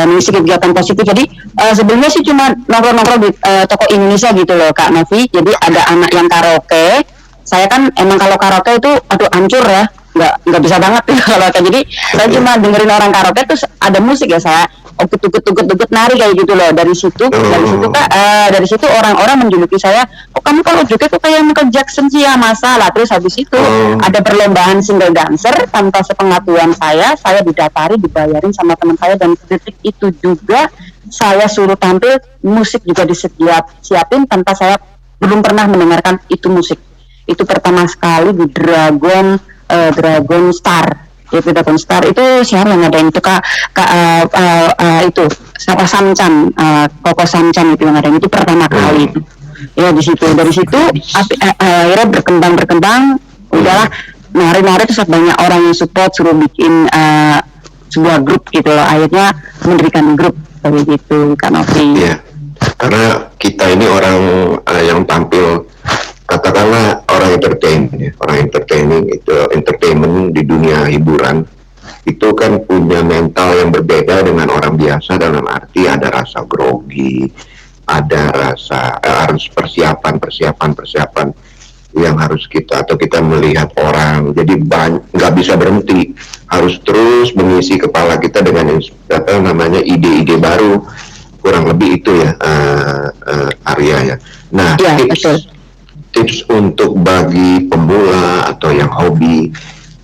mengisi kegiatan positif. Jadi sebelumnya sih cuma nongkrong-nongkrong di toko Indonesia gitu loh Kak Novi. Jadi ada anak yang karaoke. Saya kan emang kalau karaoke itu aduh hancur ya, nggak bisa banget ya karaoke. Jadi saya cuma dengerin orang karaoke terus ada musik ya, saya tugut nari kayak gitu loh. Dari situ Kak, dari situ orang-orang menjuluki saya, oh kamu kalau joget kok kayak Michael Jackson sih ya, masalah. Terus habis itu ada perlombaan single dancer, tanpa sepengetahuan saya didaftarin, dibayarin sama teman saya, dan detik itu juga saya suruh tampil, musik juga siapin tanpa saya belum pernah mendengarkan itu musik. Itu pertama sekali di Dragon Star. Itu Dragon Star itu siapa yang ngadain itu itu siapa Samchan, Koko Samchan itu yang ngadain, itu pertama kali itu. Ya di situ, dari situ akhirnya berkembang, udahlah nari terus banyak orang yang support, suruh bikin sebuah grup gitu loh. Akhirnya mendirikan grup kayak gitu Kak Novi.
Iya. Karena kita ini orang yang tampil, katakanlah orang entertaining itu entertainment di dunia hiburan itu kan punya mental yang berbeda dengan orang biasa, dalam arti ada rasa grogi, ada rasa harus persiapan yang harus kita melihat orang, jadi nggak bisa berhenti, harus terus mengisi kepala kita dengan ide-ide baru, kurang lebih itu ya Arya ya. Nah ya, tips untuk bagi pemula atau yang hobi,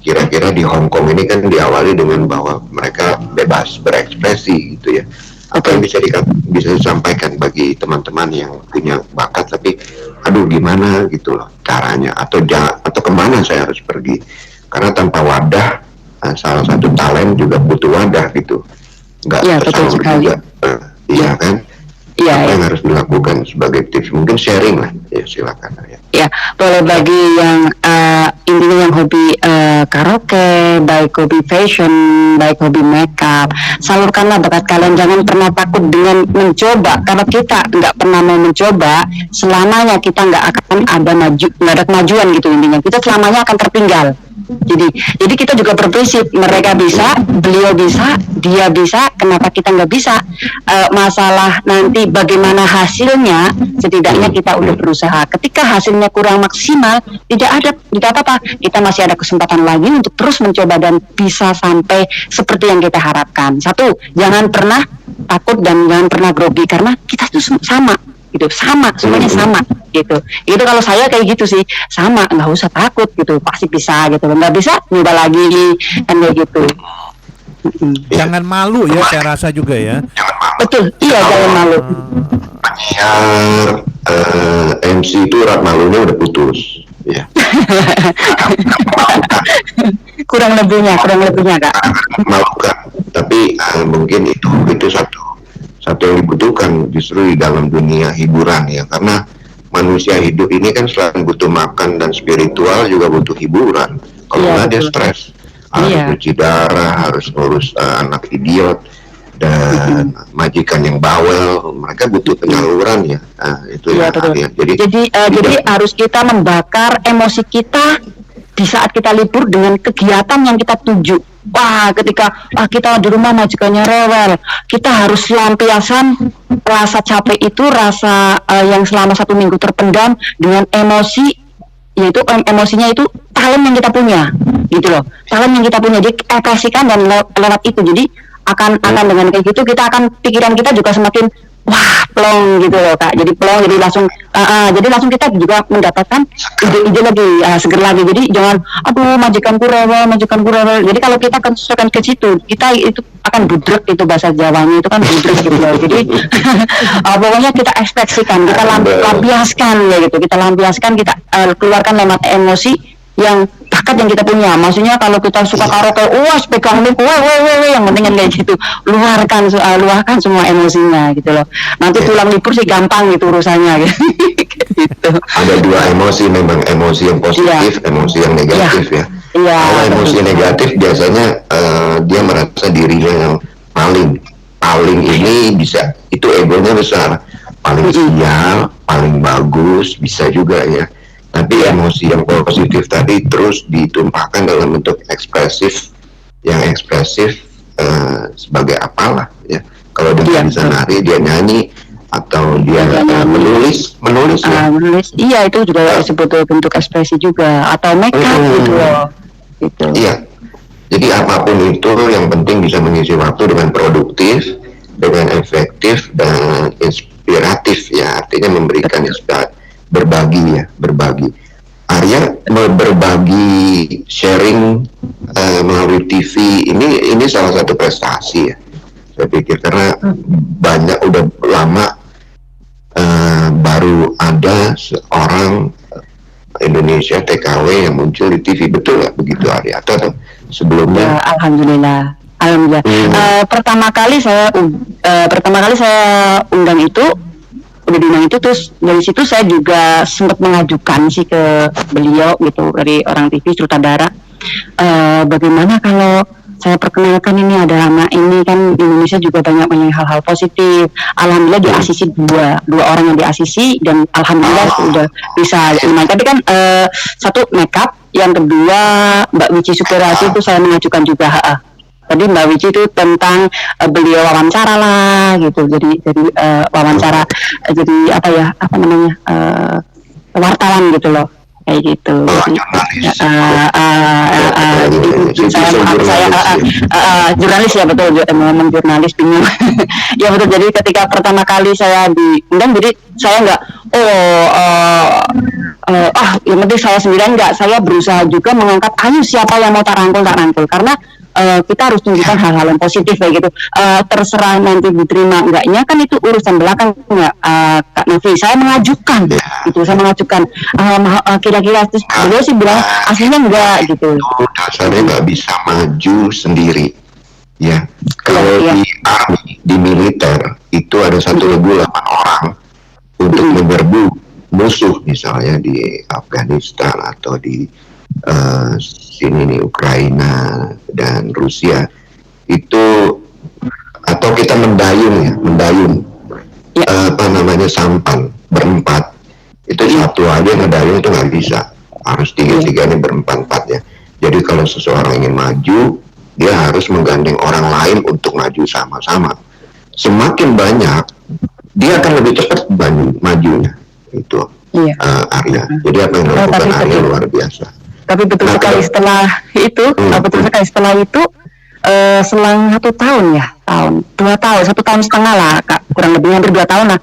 kira-kira di Hong Kong ini kan diawali dengan bahwa mereka bebas berekspresi gitu ya. Apa yang bisa disampaikan bagi teman-teman yang punya bakat tapi aduh gimana gitu loh caranya, atau kemana saya harus pergi, karena tanpa wadah salah satu talent juga butuh wadah gitu, nggak tersalur juga. Iya kan? Apa yang harus dilakukan sebagai tips? Mungkin sharing lah, ya silakan ya.
Ya, boleh bagi yang intinya yang hobi karaoke, baik hobi fashion, baik hobi makeup, salurkanlah bakat kalian. Jangan pernah takut dengan mencoba. Kalau kita nggak pernah mau mencoba, selamanya kita nggak akan nggak ada kemajuan gitu intinya. Kita selamanya akan tertinggal. Jadi kita juga berprinsip, mereka bisa, beliau bisa, dia bisa, kenapa kita nggak bisa? Masalah nanti bagaimana hasilnya, setidaknya kita udah berusaha. Ketika hasilnya kurang maksimal, tidak apa-apa, kita masih ada kesempatan lagi untuk terus mencoba dan bisa sampai seperti yang kita harapkan. Satu, jangan pernah takut dan jangan pernah grogi, karena kita itu sama. Gitu, semuanya sama gitu. Itu kalau saya kayak gitu sih, sama, nggak usah takut gitu, pasti bisa gitu. Nggak bisa, nyoba lagi kan kayak gitu.
Jangan malu ya, saya rasa juga ya.
Betul, iya jangan malu.
Penyiar MC itu urat malunya udah putus, ya.
kurang lebihnya Kak.
Malukan, tapi mungkin itu satu yang dibutuhkan justru di dalam dunia hiburan ya, karena manusia hidup ini kan selain butuh makan dan spiritual juga butuh hiburan. Kalau nggak dia stres, harus cuci darah, harus ngurus anak idiot dan majikan yang bawel, mereka butuh penyaluran ya. Itu ya.
Jadi harus kita membakar emosi kita di saat kita libur dengan kegiatan yang kita tuju. Wah, ketika kita di rumah majikannya rewel, kita harus lampiaskan rasa capek itu, rasa yang selama 1 minggu terpendam dengan emosi, yaitu emosinya itu talent yang kita punya, gitu loh. Talent yang kita punya, diekspresikan dan lewat itu. Jadi akan dengan kayak gitu pikiran kita juga semakin plong gitu loh Kak. Jadi plong, jadi langsung kita juga mendapatkan ide-ide lagi, seger lagi. Jadi jangan majikanku rewel. Jadi kalau kita konsentrasikan ke situ, kita itu akan budrek, itu bahasa Jawanya itu kan budrek gitu loh. Jadi pokoknya kita ekspresikan, kita lampiaskan ya gitu. Kita lampiaskan, kita keluarkan lewat emosi yang bakat yang kita punya. Maksudnya kalau kita suka karaoke, pegang mic, yang penting kan kayak gitu, luahkan semua emosinya gitu loh. Nanti pulang libur sih gampang gitu urusannya gitu.
Ada 2 emosi memang, emosi yang positif, emosi yang negatif ya. Kalau emosi negatif biasanya dia merasa dirinya yang paling ini bisa, itu egonya besar, paling sial, paling bagus, bisa juga ya. Tapi emosi yang positif tadi terus ditumpahkan dalam bentuk ekspresif, sebagai apalah ya. Kalau dia bisa nari, dia nyanyi, atau dia menulis ya.
Menulis, iya itu juga disebut bentuk ekspresi juga, atau make up gitu loh. Gitu.
Iya. Jadi apapun itu yang penting bisa mengisi waktu dengan produktif, dengan efektif dan inspiratif ya. Artinya memberikan inspirasi. Berbagi. Arya berbagi, sharing melalui TV ini salah satu prestasi ya. Saya pikir karena udah lama baru ada seorang Indonesia TKW yang muncul di TV, betul nggak begitu Arya? Atau sebelumnya?
Alhamdulillah. Pertama kali saya undang itu. Udah diundang itu, terus dari situ saya juga sempat mengajukan sih ke beliau gitu, dari orang TV sutradara, bagaimana kalau saya perkenalkan ini, ada anak ini kan di Indonesia juga banyak hal-hal positif. Alhamdulillah di ACC dua orang yang di ACC, dan alhamdulillah sudah bisa lumayan. Tapi kan satu makeup, yang kedua Mbak Wici Supriyati itu saya mengajukan juga. Tadi Mbak Wici itu tentang beliau wawancara lah gitu, jadi wawancara, jadi wartawan gitu loh, kayak gitu. Jurnalis ya, betul, ngomong jurnalis bingung. Ya betul, jadi ketika pertama kali saya diundang, jadi saya nggak yang penting saya sendirian, nggak, saya berusaha juga mengangkat, ayo siapa yang mau tak rangkul, karena kita harus tunjukkan hal-hal yang positif kayak gitu. Terserah nanti diterima enggaknya kan itu urusan belakang enggak, Kak Novi. Saya mengajukan kira-kira, terus beliau sih bilang aslinya enggak gitu.
Dasarnya nggak bisa maju sendiri ya. Kalau di militer itu ada 1.800 orang untuk menyerbu musuh, misalnya di Afghanistan atau di sini nih, Ukraina dan Rusia itu, atau kita mendayung sampan berempat, itu satu aja ngedayung itu nggak bisa, harus tiga-tiganya berempat-empat ya. Jadi kalau seseorang ingin maju, dia harus menggandeng orang lain untuk maju sama-sama. Semakin banyak, dia akan lebih cepat majunya itu. Arya. Jadi apa yang dilakukan Arya luar biasa.
Tapi betul sekali setelah itu, selang 1 tahun ya, 1,5 tahun lah, Kak, kurang lebih hampir 2 tahun lah.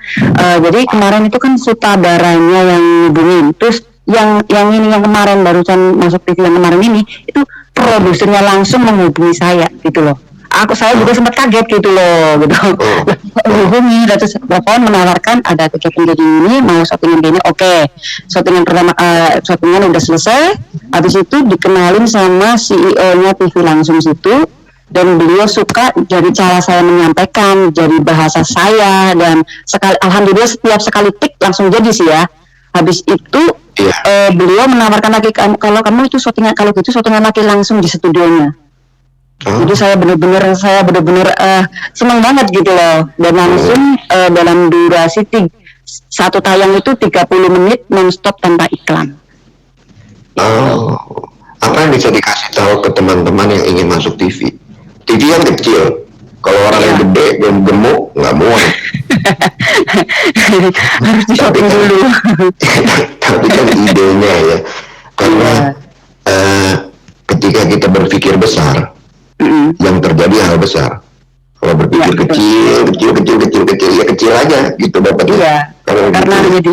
Jadi kemarin itu kan sutradaranya yang hubungin, terus yang kemarin barusan masuk TV yang kemarin ini, itu produsernya langsung menghubungi saya gitu loh. saya juga sempat kaget gitu loh, gitu. Hubungi, terus telepon menawarkan ada kegiatan kayak gini, mau shootingan gini, oke. Shootingan pertama, shootingan udah selesai. Habis itu dikenalin sama CEO-nya TV langsung situ, dan beliau suka jadi cara saya menyampaikan, jadi bahasa saya, dan alhamdulillah setiap sekali tik langsung jadi sih ya. Habis itu beliau menawarkan lagi, kalau kamu itu shootingan, kalau gitu shootingan lagi langsung di studionya. Jadi saya benar-benar senang banget gitu loh, dan langsung dalam durasi satu tayang itu 30 menit non-stop tanpa iklan.
Apa yang bisa dikasih tahu ke teman-teman yang ingin masuk TV? TV yang kecil, kalau orang yang gede dan gemuk nggak muat.
Harus di-shopping dulu.
Tapi kan idenya ya, karena ketika kita berpikir besar, yang terjadi hal besar. Kalau berpikir kecil ya kecil aja gitu dapatnya.
Iya. Karena hanya di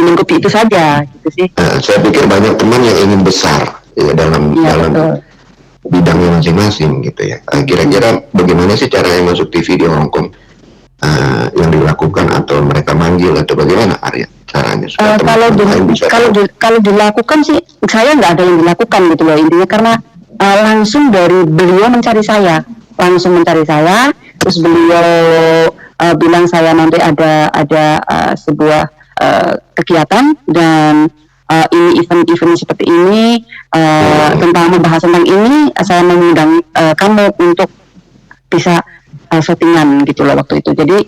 lingkup itu saja gitu sih.
Saya pikir banyak teman yang ingin besar ya dalam bidangnya masing-masing gitu ya. Kira-kira bagaimana sih caranya masuk TV di Hong Kong? Yang dilakukan atau mereka manggil atau bagaimana Arya caranya?
Kalau dilakukan sih saya nggak ada yang dilakukan gitu loh, intinya karena langsung dari beliau mencari saya, terus beliau bilang saya nanti ada sebuah kegiatan dan ini event seperti ini tentang membahas tentang ini, saya mengundang kamu untuk bisa shootingan gitu loh waktu itu. Jadi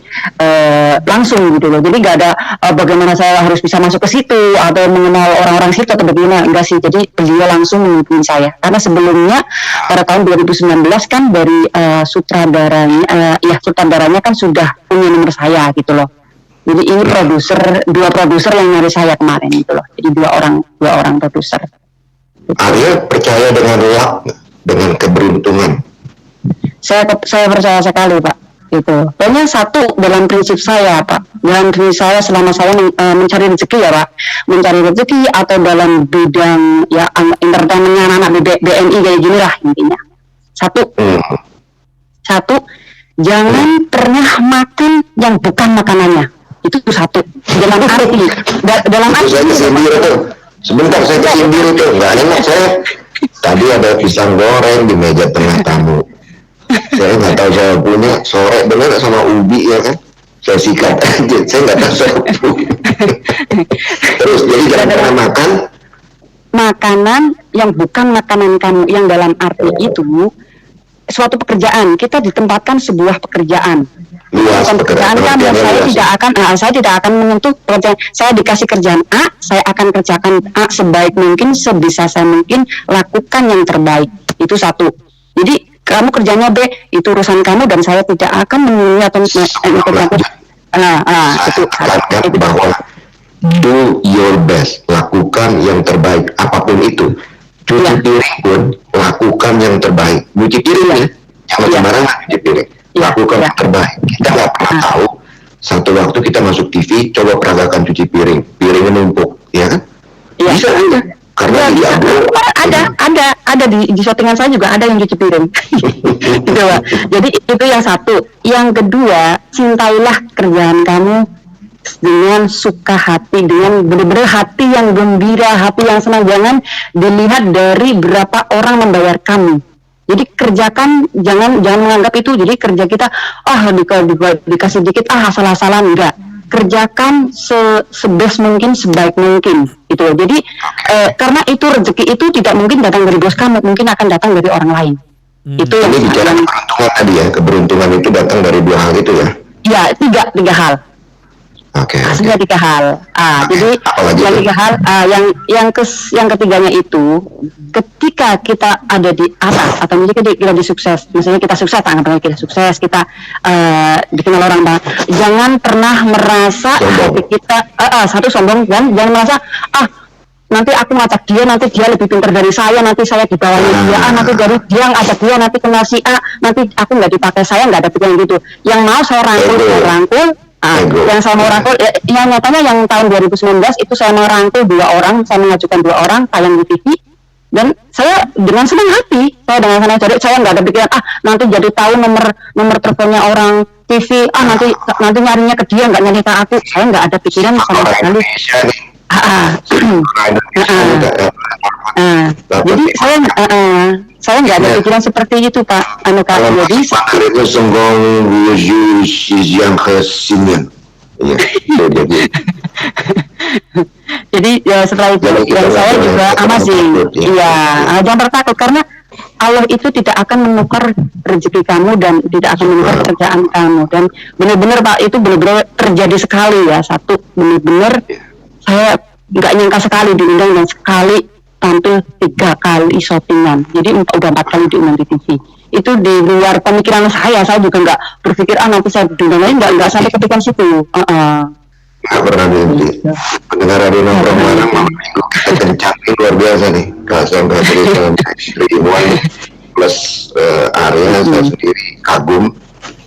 langsung gitu loh. Jadi nggak ada bagaimana saya harus bisa masuk ke situ atau mengenal orang-orang situ atau bagaimana, enggak sih. Jadi beliau langsung menghubungi saya. Karena sebelumnya pada tahun 2019 kan dari sutradaranya kan sudah punya nomor saya gitu loh. Jadi ini dua produser yang nyari saya kemarin gitu loh. Jadi dua orang produser.
Arya percaya dengan luck, dengan keberuntungan.
Saya percaya sekali Pak, itu. Pokoknya satu dalam prinsip saya Pak, dalam prinsip saya selama saya mencari rezeki ya Pak, mencari rezeki atau dalam bidang ya entertainmentnya anak-anak BNI kayak gini lah intinya. Satu, jangan pernah makan yang bukan makanannya. Itu satu. Dalam arti
saya kesindir tuh. Sebentar saya kesindir tuh, nggak enak saya. Tadi ada pisang goreng di meja tengah tamu. Saya nggak tahu saya punya sore bener sama ubi ya kan, saya sikat aja, saya nggak tahu saya punya. Terus jadi jangan pernah makan
makanan yang bukan makanan kamu, yang dalam arti itu suatu pekerjaan, kita ditempatkan sebuah pekerjaan. Pekerjaan kan saya tidak akan menyentuh pekerjaan. Saya dikasih kerjaan A, saya akan kerjakan A sebaik mungkin, sebisa saya mungkin, lakukan yang terbaik. Itu satu. Jadi kamu kerjanya B, itu urusan kamu dan saya tidak akan menilai atau itu
bahwa do your best, lakukan yang terbaik apapun itu. Cuci piring pun lakukan yang terbaik. Cuci piring ya, jangan sembarangan cuci piring. Lakukan yang terbaik. Kita nggak pernah tahu. Satu waktu kita masuk TV, coba peragakan cuci piring, piringnya numpuk, ya kan? Bisa aja. Karena ada di shootingan saya juga ada yang cuci piring. Gitu, Pak. Jadi itu yang satu. Yang kedua, cintailah kerjaan kamu dengan suka hati, dengan benar-benar hati yang gembira, hati yang senang. Jangan dilihat dari berapa orang membayar kamu. Jadi kerjakan, jangan menganggap itu jadi kerja kita dikasih dikit asal-asalan, enggak. Kerjakan sebest mungkin, sebaik mungkin gitu. Jadi karena itu rezeki itu tidak mungkin datang dari bos kamu, mungkin akan datang dari orang lain. Itu yang bicara keberuntungan tadi ya, keberuntungan itu datang dari dua hal itu ya.
Ya, tiga hal. Aslinya 3 hal. Jadi yang 3 hal, yang ketiganya itu ketika kita ada di atas atau misalnya kita di sukses, misalnya kita sukses, anggaplah kita sukses, kita dikenal orang banget. Jangan pernah merasa hati kita satu sombong, dan jangan merasa nanti aku ngajak dia, nanti dia lebih pintar dari saya, nanti saya di bawahnya dia, nanti dari dia ngajak dia, nanti kenal si A, nanti aku nggak dipakai, saya nggak ada pikiran gitu. Yang mau saya rangkul. Yang saya mau rangkul, yang nyatanya yang tahun 2019 itu saya mau rangkul 2 orang, saya mengajukan 2 orang tayang di TV, Dan saya dengan senang hati, saya nggak ada pikiran nanti jadi tahu nomor teleponnya orang TV, nanti nyarinya ke dia, nggak nyari ke aku. Saya nggak ada pikiran sama sekali. Jadi saya nggak ada pikiran seperti itu, Pak. Kak. Jadi
itu senggong wuju yang kesinian. Iya,
jadi ya setelah itu yang saya juga masih jangan bertakut karena Allah itu tidak akan menukar rezeki kamu dan tidak akan menukar pekerjaan kamu. Dan benar-benar Pak, itu benar-benar terjadi sekali ya. Satu, benar-benar saya nggak nyangka sekali diundang dan sekali tampil 3 kali syutingan. Jadi udah 4 kali diundang di TV. Itu di luar pemikiran saya juga nggak berpikir nanti saya diundang lagi, nggak sampai kepikiran situ.
Nggak pernah mimpi. Pendengar radio nongkrong bareng malam minggu kita kencangin luar biasa nih. Kalau saya berhasil dengan ribuan plus Arya, saya sendiri kagum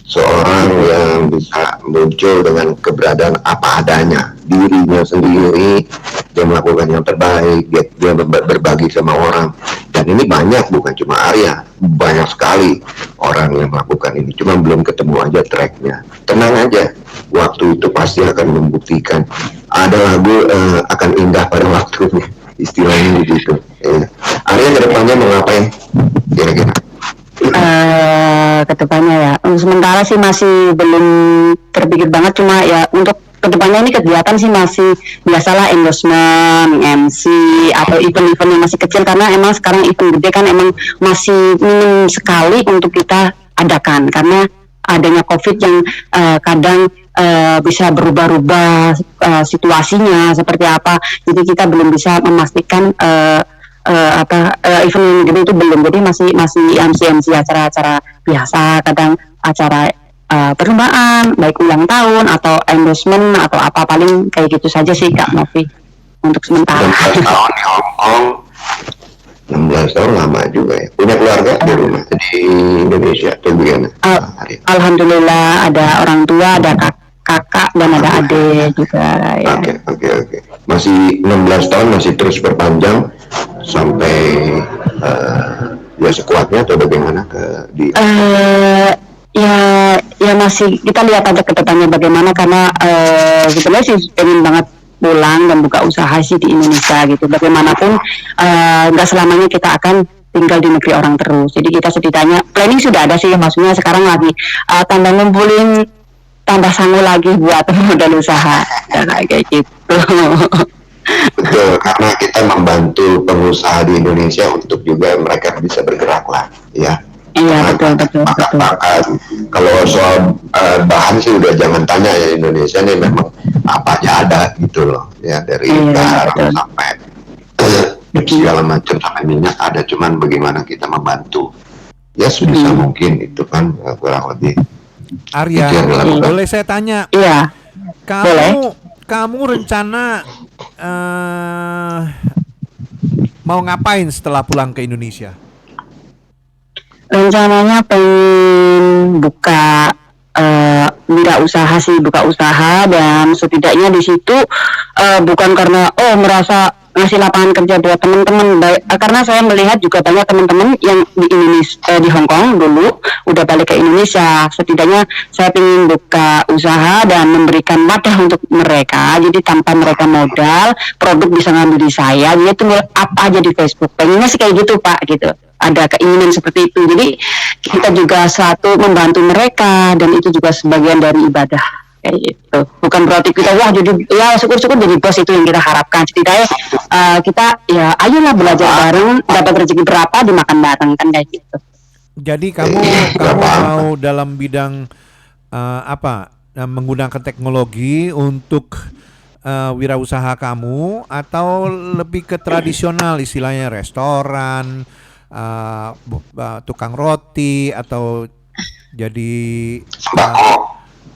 seorang yang bisa muncul dengan keberadaan apa adanya, dirinya sendiri, dia melakukan yang terbaik, dia berbagi sama orang. Dan ini banyak, bukan cuma Arya, banyak sekali orang yang melakukan ini, cuma belum ketemu aja tracknya. Tenang aja, waktu itu pasti akan membuktikan. Ada lagu akan indah pada waktunya, istilahnya begitu. Arya kedepannya mau ngapain kira-kira?
Kedepannya ya, sementara sih masih belum terpikir banget, cuma ya untuk kedepannya ini kegiatan sih masih biasalah endorsement, MC atau event-event yang masih kecil, karena emang sekarang event gede kan emang masih minim sekali untuk kita adakan karena adanya COVID yang kadang bisa berubah-ubah situasinya seperti apa, jadi kita belum bisa memastikan event yang gede itu belum, jadi masih MC acara-acara biasa, kadang acara perlombaan baik ulang tahun atau endorsement atau apa, paling kayak gitu saja sih Kak Novi untuk sementara.
16 tahun di Hong Kong, 16 tahun lama juga ya. Punya keluarga di rumah di Indonesia atau gimana?
Alhamdulillah ada orang tua, ada kakak dan ada adik juga ya.
Oke. Masih 16 tahun masih terus berpanjang sampai ya sekuatnya atau bagaimana
ya masih kita lihat aja ke depannya bagaimana, karena sebenarnya sih pengen banget pulang dan buka usaha sih di Indonesia gitu. Bagaimanapun nggak selamanya kita akan tinggal di negeri orang terus. Jadi kita setidaknya planning sudah ada sih, maksudnya sekarang lagi tambah ngumpulin, tambah sanggup lagi buat modal usaha kayak gitu.
Betul, karena kita membantu pengusaha di Indonesia untuk juga mereka bisa bergerak lah, ya.
Iya, betul.
Kalau soal bahan sih udah jangan tanya ya, Indonesia nih memang apa aja ada gitu loh, ya, dari garam sampai segala macam sampai minyak ada, cuman bagaimana kita membantu ya sebisa mungkin itu kan kurang lebih.
Arya, boleh saya tanya?
Iya.
Kamu rencana mau ngapain setelah pulang ke Indonesia?
Rencananya pengen buka buka usaha dan setidaknya di situ bukan karena merasa ngasih lapangan kerja buat teman-teman, karena saya melihat juga banyak teman-teman yang di Indonesia, di Hong Kong dulu udah balik ke Indonesia. Setidaknya saya ingin buka usaha dan memberikan wadah untuk mereka, jadi tanpa mereka modal, produk bisa ngambil di saya, dia tinggal up aja di Facebook. Pengennya sih kayak gitu Pak, gitu. Ada keinginan seperti itu, jadi kita juga suatu membantu mereka dan itu juga sebagian dari ibadah kayak gitu. Bukan berarti kita jadi ya syukur-syukur jadi bos, itu yang kita harapkan. Setidaknya kita ya ayolah belajar bareng, dapat rezeki berapa dimakan bareng kan kayak gitu.
Jadi kamu mau dalam bidang menggunakan teknologi untuk wirausaha kamu, atau lebih ke tradisional istilahnya restoran, tukang roti, atau jadi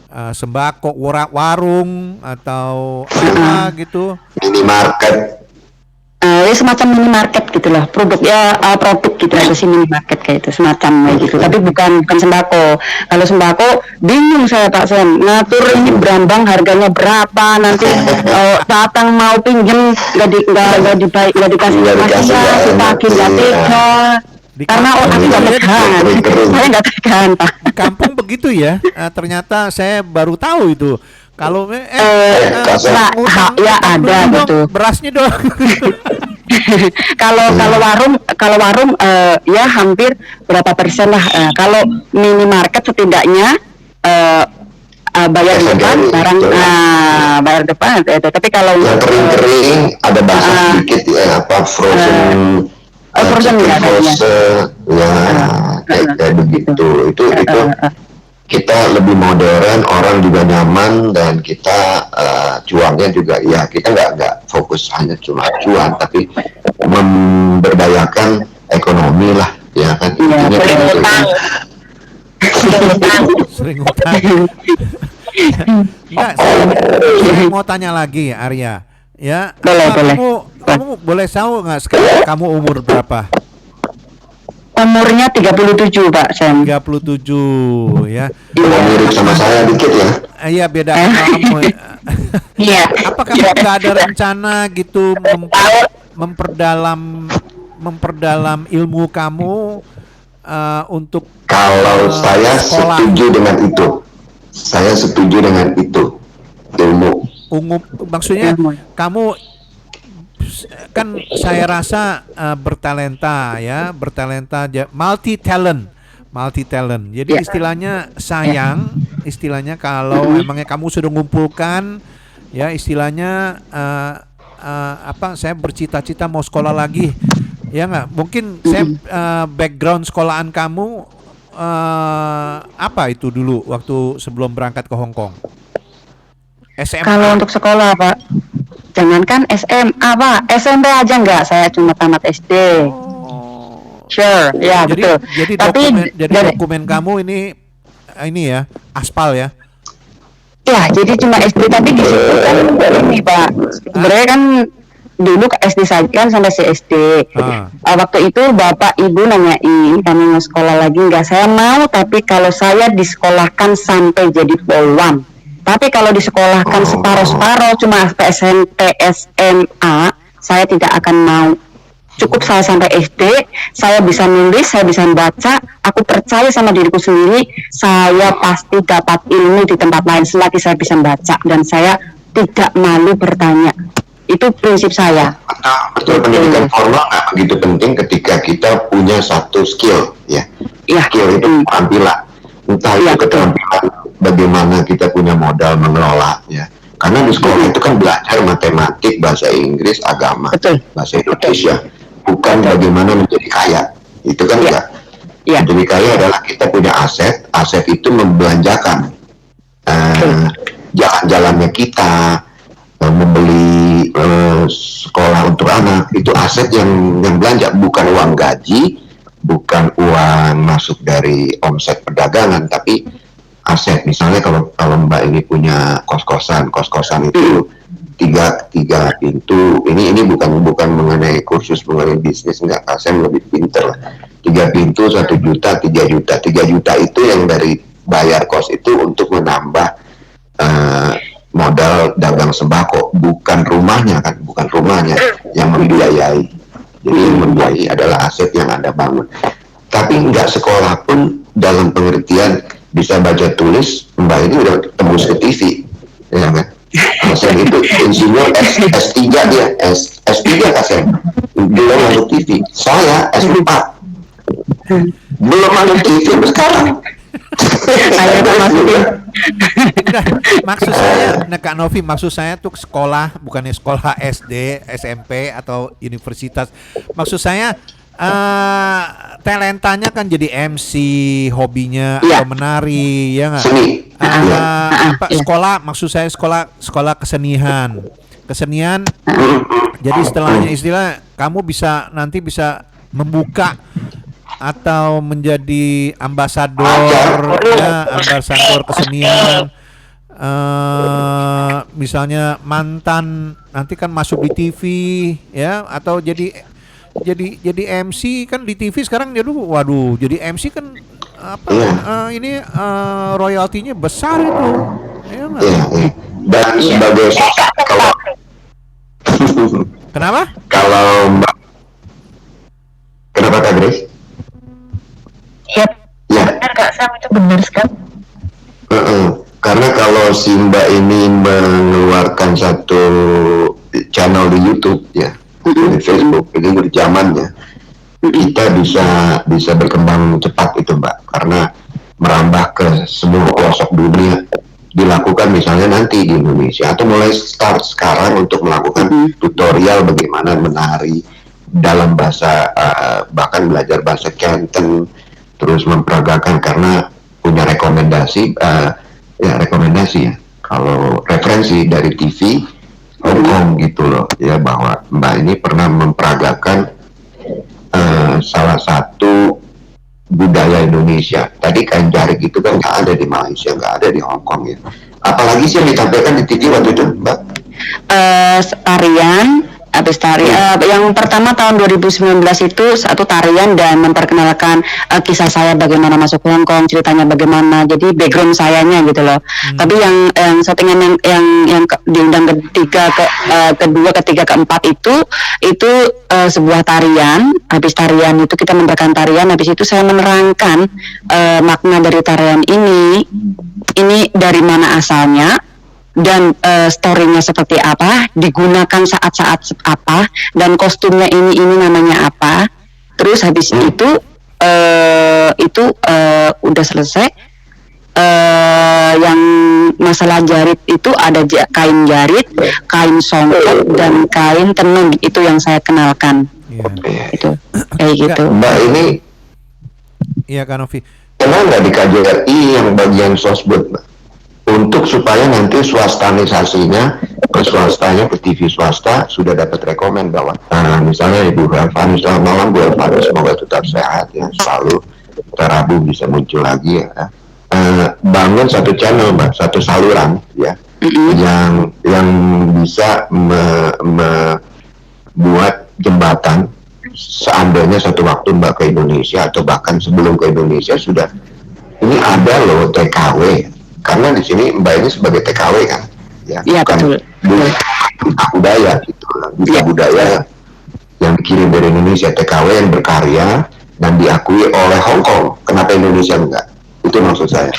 sembako, warung atau apa gitu,
minimarket?
Ya semacam minimarket gitu lah, produknya produk gitu aja sih, minimarket kayak itu semacam kayak gitu, tapi bukan sembako. Kalau sembako bingung saya Pak Sen, ngatur ini berambang harganya berapa, nanti datang mau pinjem nggak dikasih si pagi nggak tega, karena aku nggak tekan, saya nggak tekan Pak.
Di kampung begitu ya. Ternyata saya baru tahu itu. Kalau
ya ada gitu.
Berasnya dong.
Kalau warung ya hampir berapa persen lah. Kalau minimarket setidaknya bayar depan barang, bayar depan itu. Tapi kalau
yang kering-kering ada basah sedikit ya, apa frozen
ya
kayak begitu. Itu kita lebih modern, orang juga nyaman, dan kita cuannya juga ya, kita nggak fokus hanya cuma cuan, tapi memberdayakan ekonomi lah, ya kan.
Sering utang. Enggak, saya mau tanya lagi Arya. Ya,
boleh.
Kamu boleh tahu nggak sekarang kamu umur berapa?
Umurnya 37 Pak Sam.
37 ya.
Mirip sama saya dikit ya.
Iya, beda kamu.
Iya.
Apakah nggak ada rencana gitu memperdalam ilmu kamu untuk
kalau saya
sekolah?
setuju dengan itu ilmu.
Maksudnya kamu kan saya rasa bertalenta, multi talent. Jadi istilahnya istilahnya kalau emangnya kamu sudah mengumpulkan, ya istilahnya saya bercita-cita mau sekolah lagi, ya nggak? Mungkin saya background sekolahan kamu apa itu dulu waktu sebelum berangkat ke Hong Kong? SMA.
Kalau untuk sekolah Pak, jangankan SMA Pak, SMP aja enggak, saya cuma tamat SD. Sure, ya betul.
Jadi dokumen kamu ini ya, aspal ya?
Ya, jadi cuma SD, tapi di situ kan ini Pak, sebenarnya kan dulu ke SD saja kan sampai SD. Waktu itu bapak ibu nanyain kami mau sekolah lagi enggak, saya mau, tapi kalau saya disekolahkan sampai jadi polwan. Tapi kalau disekolahkan separuh-separuh cuma sampai SMP, SMA, saya tidak akan mau. Cukup saya sampai SD, saya bisa nulis, saya bisa baca, aku percaya sama diriku sendiri, saya pasti dapat ilmu di tempat lain selagi saya bisa baca, dan saya tidak malu bertanya. Itu prinsip saya.
Betul, pendidikan formal nggak begitu penting ketika kita punya satu skill, ya. Skill itu keterampilan. Entah itu keterampilan bagaimana kita punya modal mengelola, ya. Karena di sekolah itu kan belajar matematik, bahasa Inggris, agama, bahasa Indonesia, bukan bagaimana menjadi kaya. Itu kan enggak. Menjadi kaya adalah kita punya aset itu membelanjakan jalan-jalannya kita, membeli sekolah untuk anak, itu aset yang belanja, bukan uang gaji, bukan uang masuk dari omset perdagangan, tapi aset. Misalnya kalau Mbak ini punya kos-kosan itu tiga pintu, ini bukan mengenai kursus mengenai bisnis, enggak, saya lebih pinter lah. 3 pintu 1 juta, 3 juta. 3 juta itu yang dari bayar kos itu untuk menambah modal dagang sembako, bukan rumahnya yang membiayai. Jadi yang membiayai adalah aset yang Anda bangun. Tapi nggak sekolah pun dalam pengertian bisa baca tulis, Mbak ini udah tembus ke TV, ya kan? Kasih itu insinyur S3 dia, S3 kasih, belum masuk TV. Saya S4, belum masuk TV sekarang.
Maksud saya, Kak Novi, maksud saya tuh sekolah, bukannya sekolah SD, SMP atau universitas. Maksud saya talentanya kan jadi MC, hobinya atau menari, ya nggak? Sekolah, maksud saya sekolah kesenian. Jadi istilah kamu nanti bisa membuka atau menjadi ambasador kesenian misalnya mantan nanti kan masuk di TV ya, atau jadi MC kan di TV sekarang. Waduh, jadi MC kan apa ini royaltinya besar itu ya nggak?
Dan sebagai kalau
kenapa
Mbak, kenapa Kak Grace?
Ya, Kak Sam, itu benar sekali.
Karena kalau si Mbak ini mengeluarkan satu channel di YouTube ya, di Facebook, ini berzamannya, kita bisa berkembang cepat itu Mbak, karena merambah ke seluruh pelosok dunia. Dilakukan misalnya nanti di Indonesia, atau mulai start sekarang untuk melakukan tutorial bagaimana menari dalam bahasa, bahkan belajar bahasa Canton, terus memperagakan, karena punya rekomendasi ya, kalau referensi dari TV Hong Kong gitu loh ya, bahwa Mbak ini pernah memperagakan salah satu budaya Indonesia. Tadi kain jarik itu kan nggak ada di Malaysia, nggak ada di Hong Kong ya. Apalagi sih yang ditampilkan di TV waktu itu Mbak?
Tarian, habis yang pertama tahun 2019 itu satu tarian dan memperkenalkan kisah saya bagaimana masuk Hong Kong, ceritanya bagaimana, jadi background sayanya gitu loh. Tapi yang settingan yang diundang kedua, ketiga, keempat itu sebuah tarian. Habis tarian itu kita memberikan tarian, habis itu saya menerangkan makna dari tarian ini dari mana asalnya, dan story-nya seperti apa, digunakan saat-saat apa, dan kostumnya ini namanya apa. Terus habis itu udah selesai. Yang masalah jarit itu ada kain jarit, kain songkok, dan kain tenun, itu yang saya kenalkan. Itu kayak gitu.
Mbak ini
Kak Novi,
kenal nggak di KJRI yang bagian sosbud Mbak? Untuk supaya nanti swastanisasinya ke swastanya, ke TV swasta sudah dapat rekomen bahwa misalnya Ibu Elvani, selamat malam Bu Elvani, semoga tetap sehat ya, selalu Rabu bisa muncul lagi ya. Bangun satu channel Mbak, satu saluran ya, yang bisa membuat jembatan seandainya satu waktu Mbak ke Indonesia, atau bahkan sebelum ke Indonesia sudah ini ada loh TKW. Karena di sini Mbak ini sebagai TKW kan, ya, bukan budaya gitu, bisa budaya yang dikirim dari Indonesia, TKW yang berkarya dan diakui oleh Hong Kong. Kenapa Indonesia enggak? Itu maksud saya.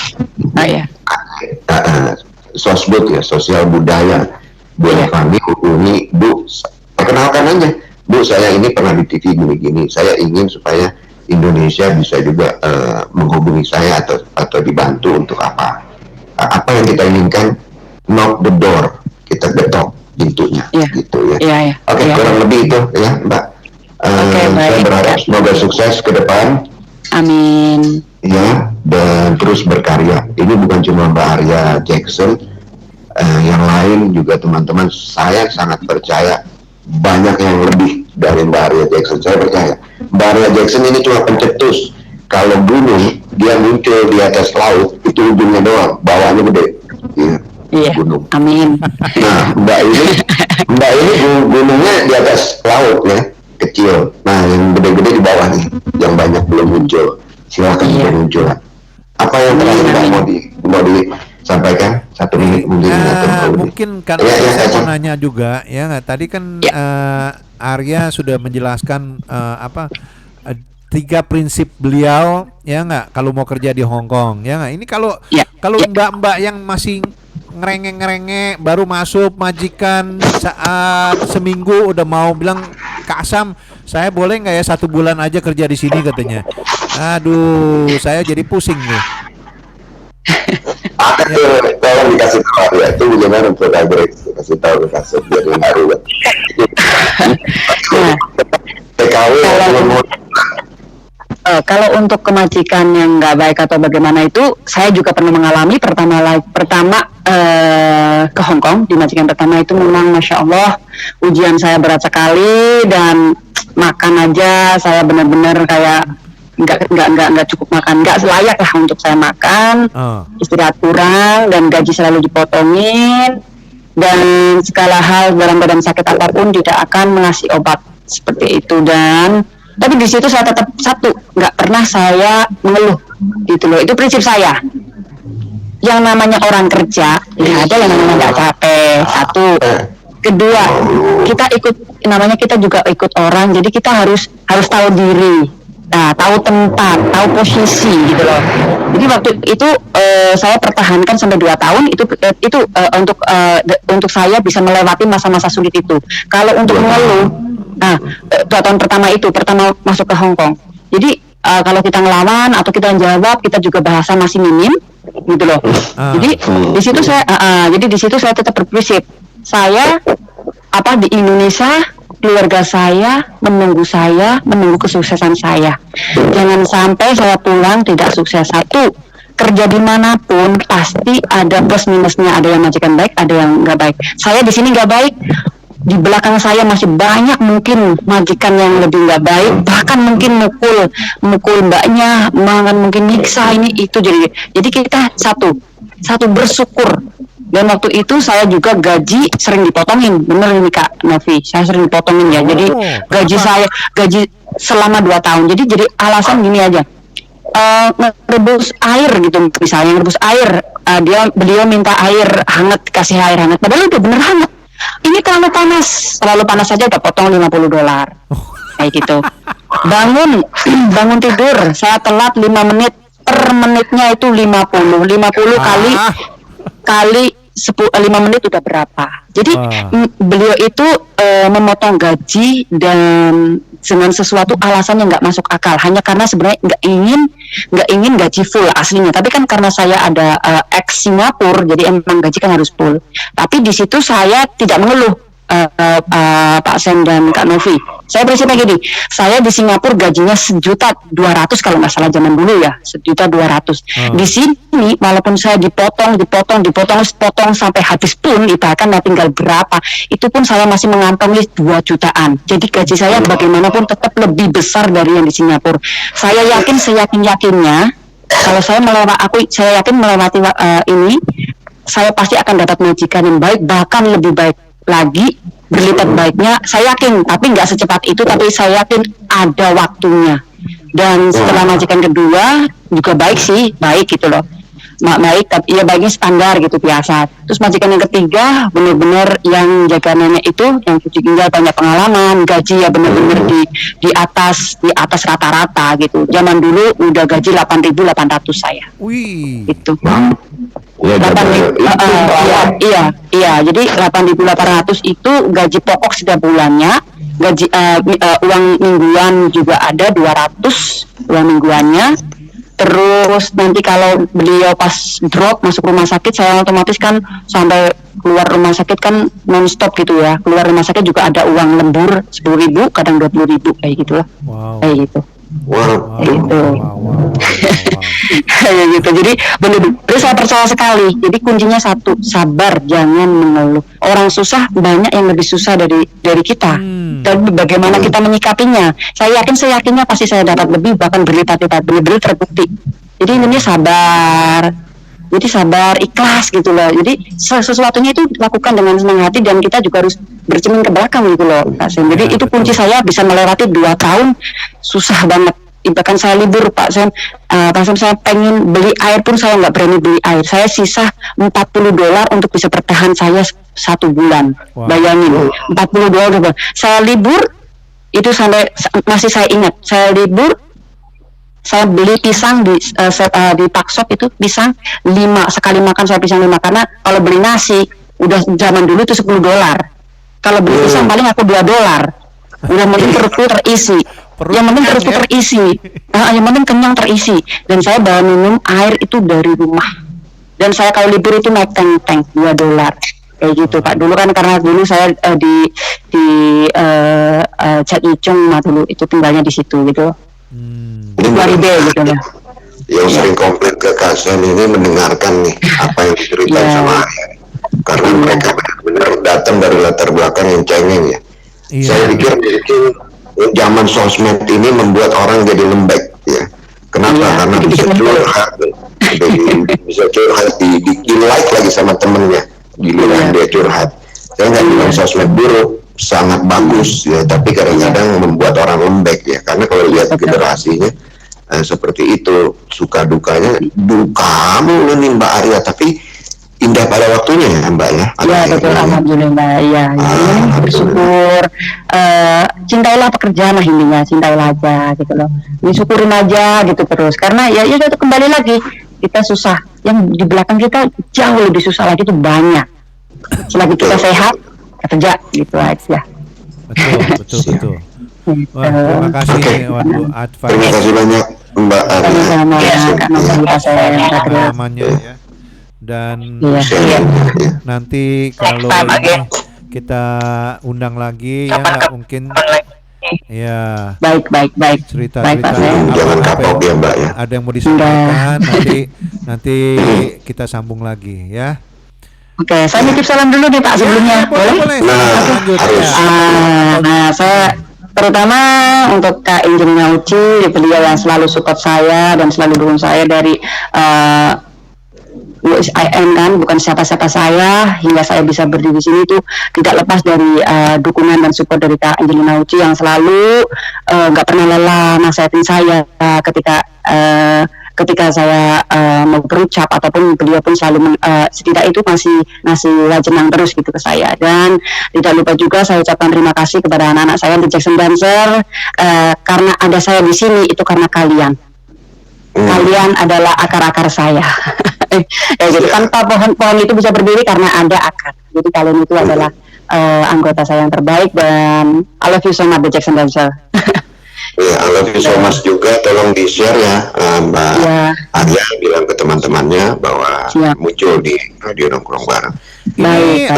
Sosbud ya, sosial budaya. Bu Elvani hubungi Bu, perkenalkan aja, Bu saya ini pernah di TV gini-gini, saya ingin supaya Indonesia bisa juga menghubungi saya atau dibantu untuk apa yang kita inginkan, knock the door, kita getok pintunya, gitu ya. Oke, kurang lebih itu ya Mbak. Saya berharap semoga sukses ke depan.
Amin.
Ya, dan terus berkarya. Ini bukan cuma Mbak Arya Jackson, yang lain juga teman-teman. Saya sangat percaya banyak yang lebih dari Mbak Arya Jackson. Saya percaya Mbak Arya Jackson ini cuma pencetus. Kalau gunung, dia muncul di atas laut, itu ujungnya doang, bawahnya gede. Iya, gunung.
Amin.
Nah, Mbak ini gunungnya di atas laut ya, kecil. Nah, yang gede-gede di bawah nih, yang banyak belum muncul. Silakan muncul. Apa yang terakhir Mbak mau disampaikan? 1 menit mungkin.
Mungkin karena saya mau nanya juga ya, tadi kan Arya sudah menjelaskan 3 prinsip beliau ya nggak, kalau mau kerja di Hong Kong ya nggak. Ini kalau mbak-mbak yang masih ngerenge baru masuk majikan saat seminggu udah mau bilang, Kak Sam saya boleh nggak ya 1 bulan aja kerja di sini katanya. Aduh, saya jadi pusing nih.
Tolong dikasih tahu ya, itu bagaimana untuk kasih tahu jadi ngaruh. TKW
kalau untuk kemajikan yang nggak baik atau bagaimana itu, saya juga pernah mengalami. Pertama ke Hong Kong di majikan pertama itu memang Masya Allah ujian saya berat sekali, dan makan aja saya benar-benar kayak nggak cukup makan, nggak layak lah untuk saya makan, istirahat kurang dan gaji selalu dipotongin, dan segala hal dalam badan sakit apapun tidak akan mengasih obat seperti itu. Dan tapi di situ saya tetap satu, nggak pernah saya mengeluh gitu loh. Itu prinsip saya. Yang namanya orang kerja, ya ada yang namanya nggak capek. Satu, kedua, kita juga ikut orang, jadi kita harus tahu diri, tahu tempat, tahu posisi gitu loh. Jadi waktu itu saya pertahankan sampai 2 tahun itu untuk saya bisa melewati masa-masa sulit itu. Kalau untuk mengeluh, 2 tahun pertama masuk ke Hong Kong. Jadi kalau kita ngelawan atau kita jawab, kita juga bahasa masih minim gitu loh. Jadi di situ saya tetap berprinsip. Saya di Indonesia, keluarga saya menunggu kesuksesan saya. Jangan sampai saya pulang tidak sukses. Satu, kerja dimanapun pasti ada plus minusnya, ada yang majikan baik, ada yang nggak baik. Saya di sini nggak baik, di belakang saya masih banyak mungkin majikan yang lebih nggak baik, bahkan mungkin mukul mbaknya, mungkin nyiksa ini itu. Jadi kita satu bersyukur. Dan waktu itu saya juga gaji sering dipotongin, bener ini Kak Novi, saya sering dipotongin ya. Jadi gaji selama 2 tahun. Jadi alasan gini aja, ngerebus air gitu, misalnya ngerebus air, beliau minta air hangat, kasih air hangat, padahal udah bener hangat. Ini terlalu panas saja udah potong $50 kayak gitu. Bangun tidur, saya telat 5 menit, per menitnya itu 50 kali 5 menit udah berapa. Jadi beliau itu memotong gaji dan dengan sesuatu alasan yang nggak masuk akal, hanya karena sebenarnya nggak ingin gaji full aslinya. Tapi kan karena saya ada ex Singapura, jadi emang gaji kan harus full. Tapi di situ saya tidak mengeluh, Pak Sam dan Kak Novi. Saya prinsipnya gini, saya di Singapura gajinya 1.200.000 kalau nggak salah zaman dulu ya, 1.200.000. Di sini walaupun saya dipotong sampai habis pun, bahkan nggak tinggal berapa, itu pun saya masih mengantongi 2 jutaan. Jadi gaji saya bagaimanapun tetap lebih besar dari yang di Singapura. Saya yakin seyakin-yakinnya kalau saya melewati ini, saya pasti akan dapat majikan yang baik, bahkan lebih baik lagi, berlipat baiknya. Saya yakin, tapi nggak secepat itu, tapi saya yakin ada waktunya. Dan setelah majikan kedua juga baik gitu loh, baik, tapi ya baiknya standar gitu, biasa. Terus majikan yang ketiga benar-benar yang jaga nenek itu, yang cuci ginjal, banyak pengalaman, gaji ya benar-benar di atas rata-rata gitu. Zaman dulu udah gaji 8.800 saya.
Wih.
Itu. Iya. Jadi 8.800 itu gaji pokok setiap bulannya. Gaji uang mingguan juga ada 200 uang mingguannya. Terus nanti kalau beliau pas drop masuk rumah sakit, saya otomatis kan sampai keluar rumah sakit kan non-stop gitu ya. Keluar rumah sakit juga ada uang lembur 10.000, kadang 20.000 kayak gitulah. Kayak gitu. Kayak gitu. Jadi benar-benar saya percaya sekali. Jadi kuncinya satu, sabar, jangan mengeluh. Orang susah banyak yang lebih susah dari kita. Dan bagaimana kita menyikapinya. Saya yakinnya pasti saya dapat lebih, bahkan berlipat-lipat, benar-benar terbukti. Jadi intinya sabar. Jadi sabar, ikhlas gitu loh. Jadi sesuatunya itu lakukan dengan senang hati, dan kita juga harus bercermin ke belakang gitu loh, Pak Sam. Jadi itu kunci saya bisa melewati 2 tahun susah banget. Bahkan saya libur, Pak Sam. Pak Sam, saya pengen beli air pun saya nggak berani beli air. Saya sisa $40 untuk bisa bertahan saya 1 bulan. Bayangin, $40. Saya libur itu sampai masih saya ingat. Saya libur, saya beli pisang di Pakshop itu, pisang 5, sekali makan saya pisang 5, karena kalau beli nasi udah zaman dulu itu $10. Kalau beli pisang paling aku $2. Udah penting perutku terisi. Yang penting perutku terisi. Yang penting kenyang terisi. Dan saya bawa minum air itu dari rumah. Dan saya kalau libur itu naik tank $2. Kayak gitu, Pak. Dulu kan karena dulu saya di Chatnicung dulu itu tinggalnya di situ gitu. Gitu ya.
Yang sering komplain ke Kak Sam ini mendengarkan nih apa yang diceritain sama Arya, karena mereka benar-benar datang dari latar belakang yang cengeng ya. Saya pikir mungkin zaman sosmed ini membuat orang jadi lembek ya. Kenapa? Karena bisa curhat, bisa curhat di like lagi sama temennya, giliran dia curhat. Saya nggak bilang sosmed buruk, sangat bagus ya, tapi kadang-kadang membuat orang lembek ya, karena kalau lihat generasinya seperti itu, suka dukanya duka mulu nih Mbak Arya, tapi indah pada waktunya ya Mbak ya.
Iya betul, alhamdulillah. Iya, bersyukur. Cintailah pekerjaan lah intinya, cintailah aja gitu loh. Disyukurin aja gitu terus. Karena ya itu kembali lagi, kita susah. Yang di belakang kita jauh lebih susah lagi, itu banyak. Selagi kita sehat, kerja gitu aja.
Betul. Wah, terima kasih advice.
Terima kasih banyak Mbak Arya.
Pengalamannya ya. Dan nanti kalau kita undang lagi ya, nggak mungkin ya.
Baik.
Cerita
jangan kapok ya Mbak ya.
Ada yang mau disampaikan nanti kita sambung lagi ya.
Oke, saya nitip salam dulu nih Pak sebelumnya.
Boleh.
Nah, saya terutama untuk Kak Angelina Uci, beliau yang selalu support saya dan selalu dukung saya dari USIN kan, bukan siapa-siapa saya hingga saya bisa berdiri di sini, itu tidak lepas dari dukungan dan support dari Kak Angelina Uci yang selalu nggak pernah lelah nasihatin saya ketika saya mau berucap, ataupun beliau pun selalu setidak itu masih ngasih wajenang terus gitu ke saya. Dan tidak lupa juga saya ucapkan terima kasih kepada anak-anak saya di Jackson Dancer, karena ada saya di sini itu karena kalian adalah akar-akar saya. Ya gitu, tanpa pohon itu bisa berdiri karena ada akar. Jadi kalian itu adalah anggota saya yang terbaik, dan I love you so much The Jackson Dancer.
Ya, I love you so much juga. Tolong di share ya Mbak Arya, bilang ke teman-temannya bahwa muncul di Radio Nongkrong Bareng.
Ini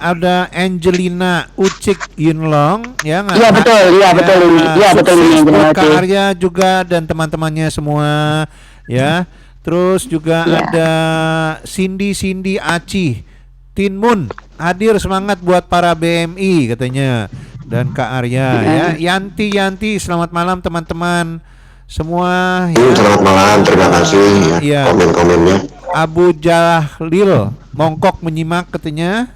ada Angelina Ucik Yunlong ya nggak?
Iya betul ini. Iya betul ini Angelina Ucik.
Kak Arya juga dan teman-temannya semua ya. Terus juga ada Cindy Aci Tin Moon hadir, semangat buat para BMI katanya, dan Kak Arya ya. Yanti selamat malam teman-teman semua ya.
Selamat malam, terima kasih ya komen-komennya.
Abu Jahlil mongkok menyimak katanya.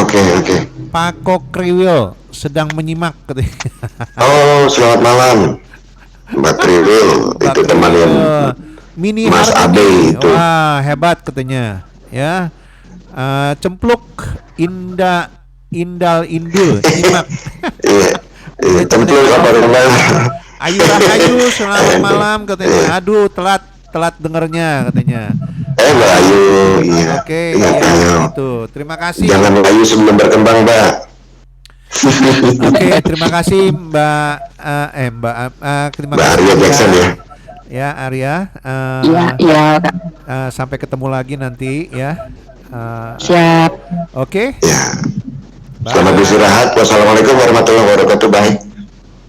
Oke.
Pakok Kriwil sedang menyimak katanya.
Oh, selamat malam Mbak Kriwil, itu teman yang
Mini
Mas Abe itu.
Wah, hebat katanya ya. Cempluk Indal Indul nyimak.
Iya, cempluk apa namanya?
Ayu Rahayu selamat malam katanya. Aduh, telat dengernya katanya.
Mbak Ayu, iya.
Oke, itu. Terima kasih.
Jangan Ayu sebelum berkembang, Mbak.
Oke, terima kasih Mbak terima kasih
Arya Jackson ya.
Ya Arya.
Iya.
Sampai ketemu lagi nanti ya.
Siap.
Oke.
Ya. Selamat beristirahat. Wassalamualaikum warahmatullahi wabarakatuh. Bye.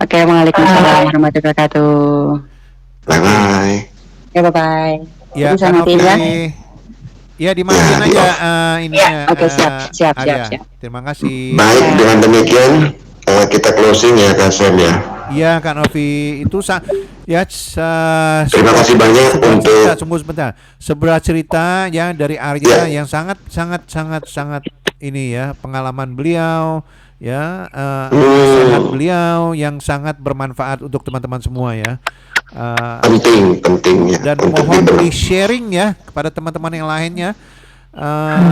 Oke, waalaikumsalam warahmatullahi wabarakatuh.
Bye.
Ya, bye.
Ya, ya dimatiin aja ininya.
Oke, siap.
Terima kasih.
Baik, dengan demikian kita closing ya Kak Sam ya.
Iya Kak Novi, itu
terima kasih banyak untuk
sebuah cerita ya dari Arya yang sangat ini ya, pengalaman beliau ya, nasihat beliau yang sangat bermanfaat untuk teman-teman semua ya.
Penting ya.
Dan mohon di sharing ya kepada teman-teman yang lainnya.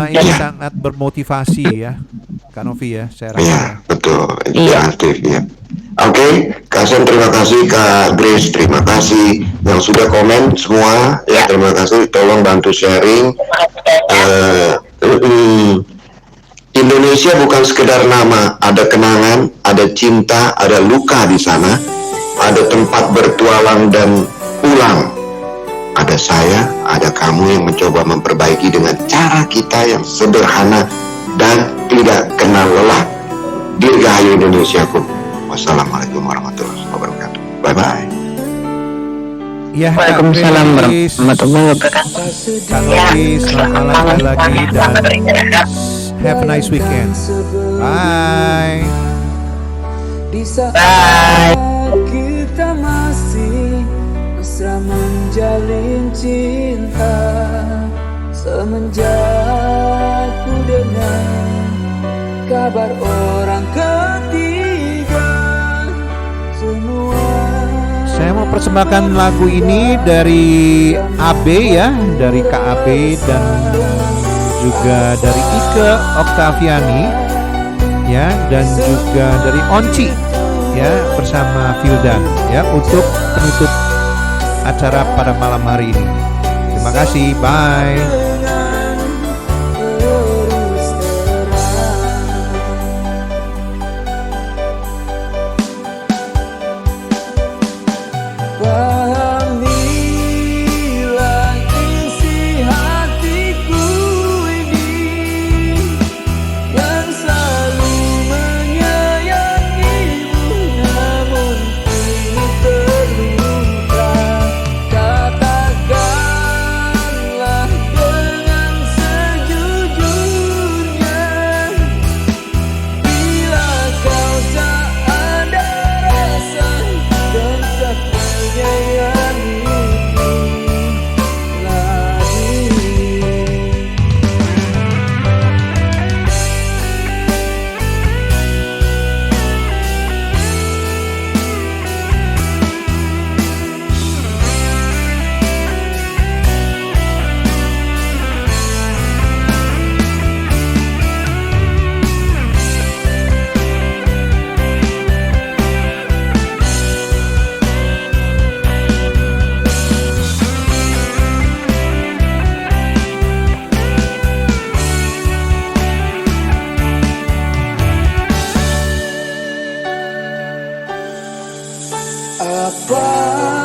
Ini sangat bermotivasi ya Kak Novi ya, saya rasa.
Iya, betul, inspiratif ya. Oke, Kak Sam terima kasih, Kak Grace terima kasih yang sudah komen semua ya, terima kasih, tolong bantu sharing. Indonesia bukan sekedar nama, ada kenangan, ada cinta, ada luka di sana, ada tempat bertualang dan pulang. Ada saya, ada kamu yang mencoba memperbaiki dengan cara kita yang sederhana dan tidak kenal lelah. Dirgahayu Indonesiaku. Wassalamualaikum warahmatullahi wabarakatuh. Bye bye.
Ya,
Waalaikumsalam warahmatullahi wabarakatuh.
Kak Novi, selamat malam lagi dan have a nice weekend. Bye.
Di saat kita masih mesra menjalin cinta. Semenjak ku dengar kabar orang ketiga, semua.
Saya mau persembahkan lagu ini dari AB ya, dari KAB dan juga dari Ike Oktaviani ya, dan juga dari Onci ya bersama Vildan ya untuk penutup acara pada malam hari ini. Terima kasih, bye. Apa